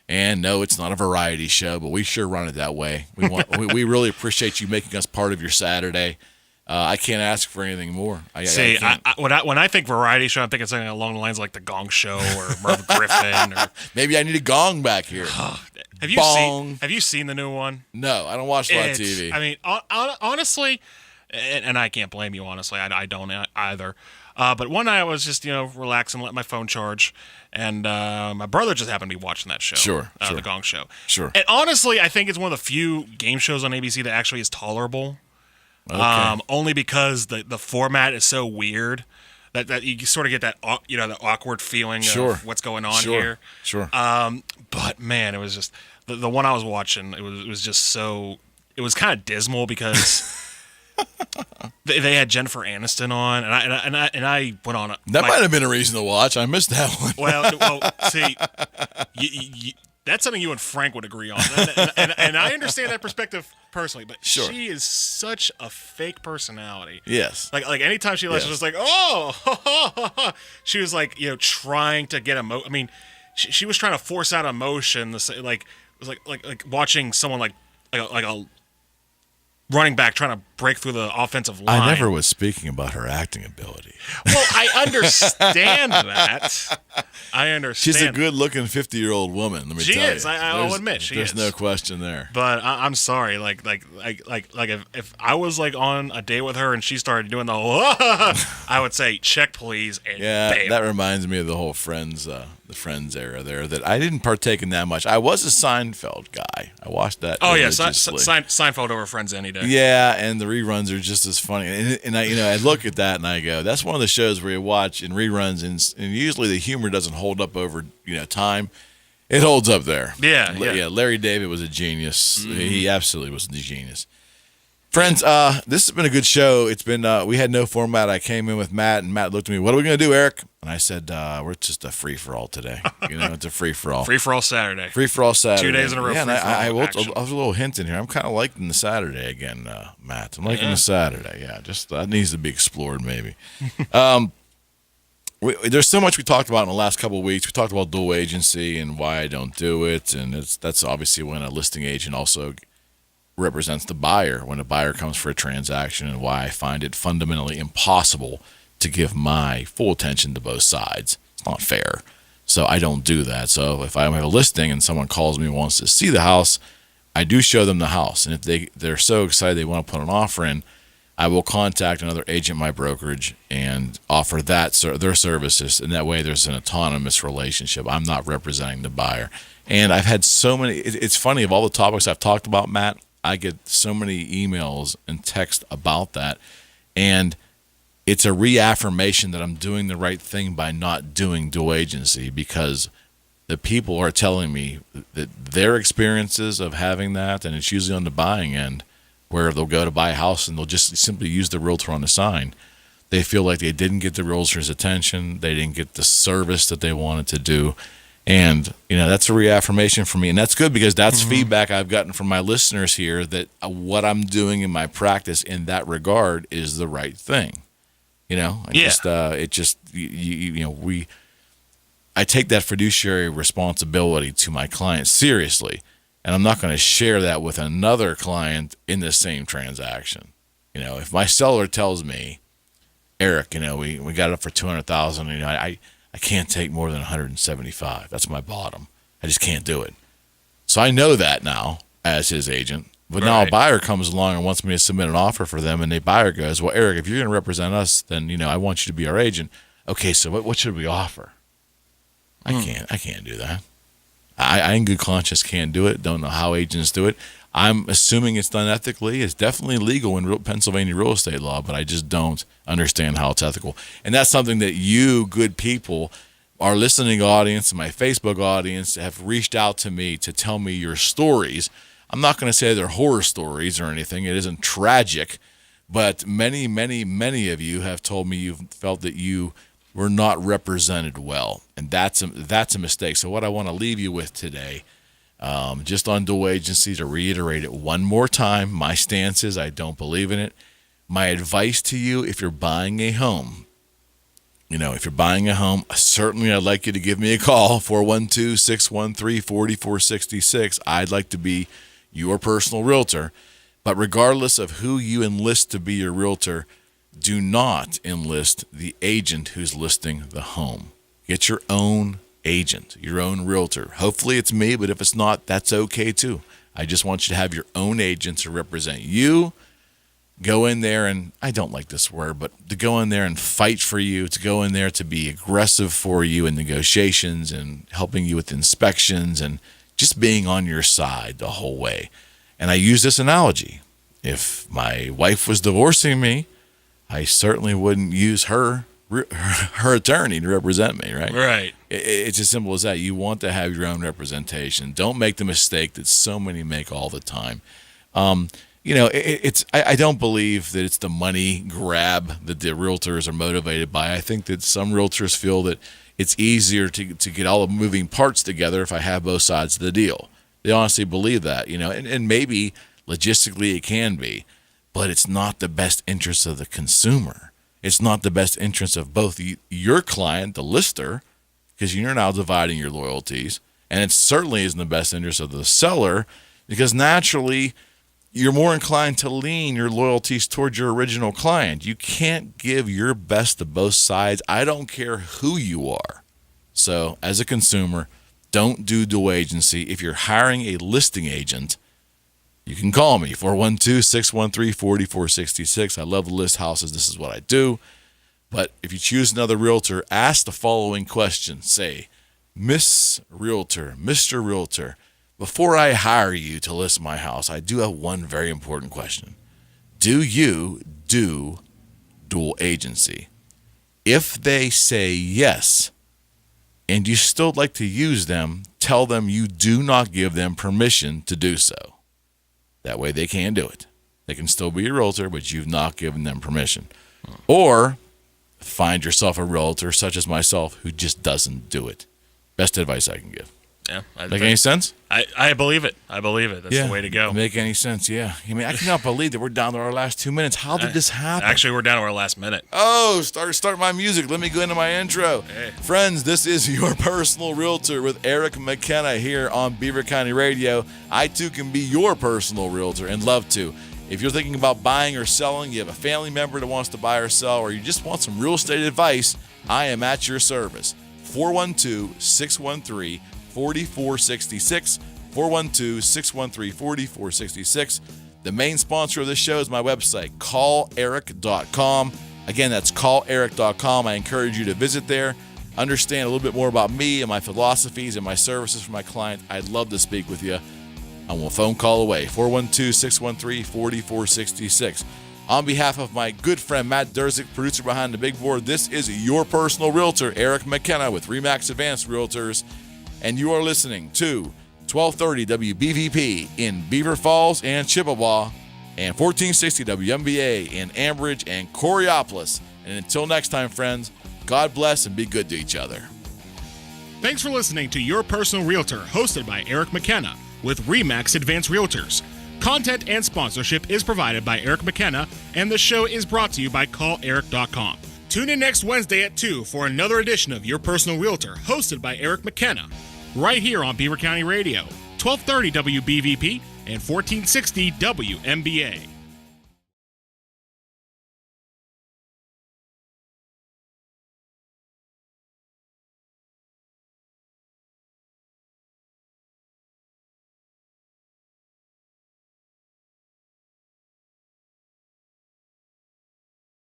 And no, it's not a variety show, but we sure run it that way. We really appreciate you making us part of your Saturday. I can't ask for anything more. When I think variety show, I'm thinking something along the lines like the Gong Show or Merv Griffin, or maybe I need a gong back here. Have you seen the new one? No, I don't watch a lot of TV. I mean, honestly, and I can't blame you. Honestly, I don't either. But one night I was just relaxing, let my phone charge, and my brother just happened to be watching that show. Sure. The Gong Show. Sure. And honestly, I think it's one of the few game shows on ABC that actually is tolerable. Okay. Only because the format is so weird that you sort of get that the awkward feeling of what's going on here. Sure. But man, it was just the one I was watching. It was just so. It was kind of dismal because they had Jennifer Aniston on, and I went on. That might have been a reason to watch. I missed that one. Well, see, that's something you and Frank would agree on, and I understand that perspective personally. But she is such a fake personality. Yes. Like anytime she was just like, oh, she was like trying to get I mean, she was trying to force out emotion. Like it was like watching someone like a running back trying to break through the offensive line. I never was speaking about her acting ability. Well, I understand that. I understand. She's a good-looking 50-year-old woman. Let me tell you. She is. I'll admit she is. There's no question there. But I'm sorry. Like if I was like on a date with her and she started doing the I would say check please and bail. That reminds me of the whole Friends era there. That I didn't partake in that much. I was a Seinfeld guy. I watched that. Oh yeah, Seinfeld over Friends any day. Yeah, and the reruns are just as funny. And I look at that and I go, that's one of the shows where you watch in reruns and usually the humor doesn't hold up over time. It holds up there. Yeah. Larry David was a genius. Mm-hmm. He absolutely was a genius. Friends, this has been a good show. It's been we had no format. I came in with Matt, and Matt looked at me. What are we going to do, Eric? And I said, we're just a free for all today. It's a free for all. Free for all Saturday. Free for all Saturday. 2 days in a row. Yeah, and I was a little hint in here. I'm kind of liking the Saturday again, Matt. I'm liking the Saturday. Yeah, just that needs to be explored maybe. There's so much we talked about in the last couple of weeks. We talked about dual agency and why I don't do it, and that's obviously when a listing agent also represents the buyer when a buyer comes for a transaction, and why I find it fundamentally impossible to give my full attention to both sides. It's not fair. So I don't do that. So if I have a listing and someone calls me and wants to see the house, I do show them the house. And if they're so excited they want to put an offer in, I will contact another agent in my brokerage and offer their services. And that way there's an autonomous relationship. I'm not representing the buyer. And I've had so many, it's funny, of all the topics I've talked about, Matt, I get so many emails and texts about that. And it's a reaffirmation that I'm doing the right thing by not doing dual agency, because the people are telling me that their experiences of having that, and it's usually on the buying end, where they'll go to buy a house and they'll just simply use the realtor on the sign. They feel like they didn't get the realtor's attention. They didn't get the service that they wanted to do. And, that's a reaffirmation for me. And that's good, because that's feedback I've gotten from my listeners here, that what I'm doing in my practice in that regard is the right thing. I take that fiduciary responsibility to my clients seriously, and I'm not going to share that with another client in the same transaction. If my seller tells me, Eric, we got it up for $200,000, I can't take more than $175. That's my bottom. I just can't do it. So I know that now as his agent. But now a buyer comes along and wants me to submit an offer for them, and the buyer goes, well, Eric, if you're going to represent us, then, I want you to be our agent. Okay, so what should we offer? I can't do that. I in good conscience can't do it. Don't know how agents do it. I'm assuming it's done ethically. It's definitely legal in Pennsylvania real estate law, but I just don't understand how it's ethical. And that's something that you, good people, our listening audience and my Facebook audience have reached out to me to tell me your stories. I'm not going to say they're horror stories or anything. It isn't tragic, But many, many, many of you have told me you felt that you were not represented well, and that's a mistake. So what I want to leave you with today, just on dual agency, to reiterate it one more time, my stance is I don't believe in it. My advice to you, if you're buying a home, certainly I'd like you to give me a call, 412-613-4466. I'd like to be your personal realtor. But regardless of who you enlist to be your realtor, do not enlist the agent who's listing the home. Get your own agent, your own realtor. Hopefully it's me, but if it's not, that's okay too. I just want you to have your own agent to represent you. Go in there and, I don't like this word, but to go in there and fight for you, to go in there to be aggressive for you in negotiations and helping you with inspections and just being on your side the whole way. And I use this analogy. If my wife was divorcing me, I certainly wouldn't use her attorney to represent me, right? Right. It's as simple as that. You want to have your own representation. Don't make the mistake that so many make all the time. I don't believe that it's the money grab that the realtors are motivated by. I think that some realtors feel that it's easier to get all the moving parts together if I have both sides of the deal. They honestly believe that, and maybe logistically it can be, but it's not the best interest of the consumer. It's not the best interest of both your client, the lister, because you're now dividing your loyalties, and it certainly isn't the best interest of the seller, because naturally you're more inclined to lean your loyalties towards your original client. You can't give your best to both sides. I don't care who you are. So as a consumer, don't do dual agency. If you're hiring a listing agent, you can call me, 412-613-4466. I love to list houses. This is what I do. But if you choose another realtor, ask the following question. Say, Miss Realtor, Mr. Realtor, before I hire you to list my house, I do have one very important question. Do you do dual agency? If they say yes, and you still like to use them, tell them you do not give them permission to do so. That way they can do it. They can still be a realtor, but you've not given them permission. Or find yourself a realtor, such as myself, who just doesn't do it. Best advice I can give. Yeah. Make any sense? I believe it. I believe it. That's the way to go. Make any sense, yeah. I cannot believe that we're down to our last 2 minutes. How did this happen? Actually, we're down to our last minute. Oh, start my music. Let me go into my intro. Hey. Friends, this is your personal realtor with Eric McKenna here on Beaver County Radio. I, too, can be your personal realtor and love to. If you're thinking about buying or selling, you have a family member that wants to buy or sell, or you just want some real estate advice, I am at your service. 412-613-4466, 412-613-4466. The main sponsor of this show is my website, calleric.com. Again, that's calleric.com. I encourage you to visit there, understand a little bit more about me and my philosophies and my services for my clients. I'd love to speak with you. I'm a phone call away, 412-613-4466. On behalf of my good friend Matt Durzik, producer behind the big board, this is your personal realtor, Eric McKenna with RE/MAX Advanced Realtors, and you are listening to 1230 WBVP in Beaver Falls and Chippewa, and 1460 WMBA in Ambridge and Coriopolis. And until next time, friends, God bless and be good to each other. Thanks for listening to Your Personal Realtor, hosted by Eric McKenna with RE/MAX Advanced Realtors. Content and sponsorship is provided by Eric McKenna, and the show is brought to you by calleric.com. Tune in next Wednesday at 2 for another edition of Your Personal Realtor, hosted by Eric McKenna, right here on Beaver County Radio, 1230 WBVP and 1460 WMBA.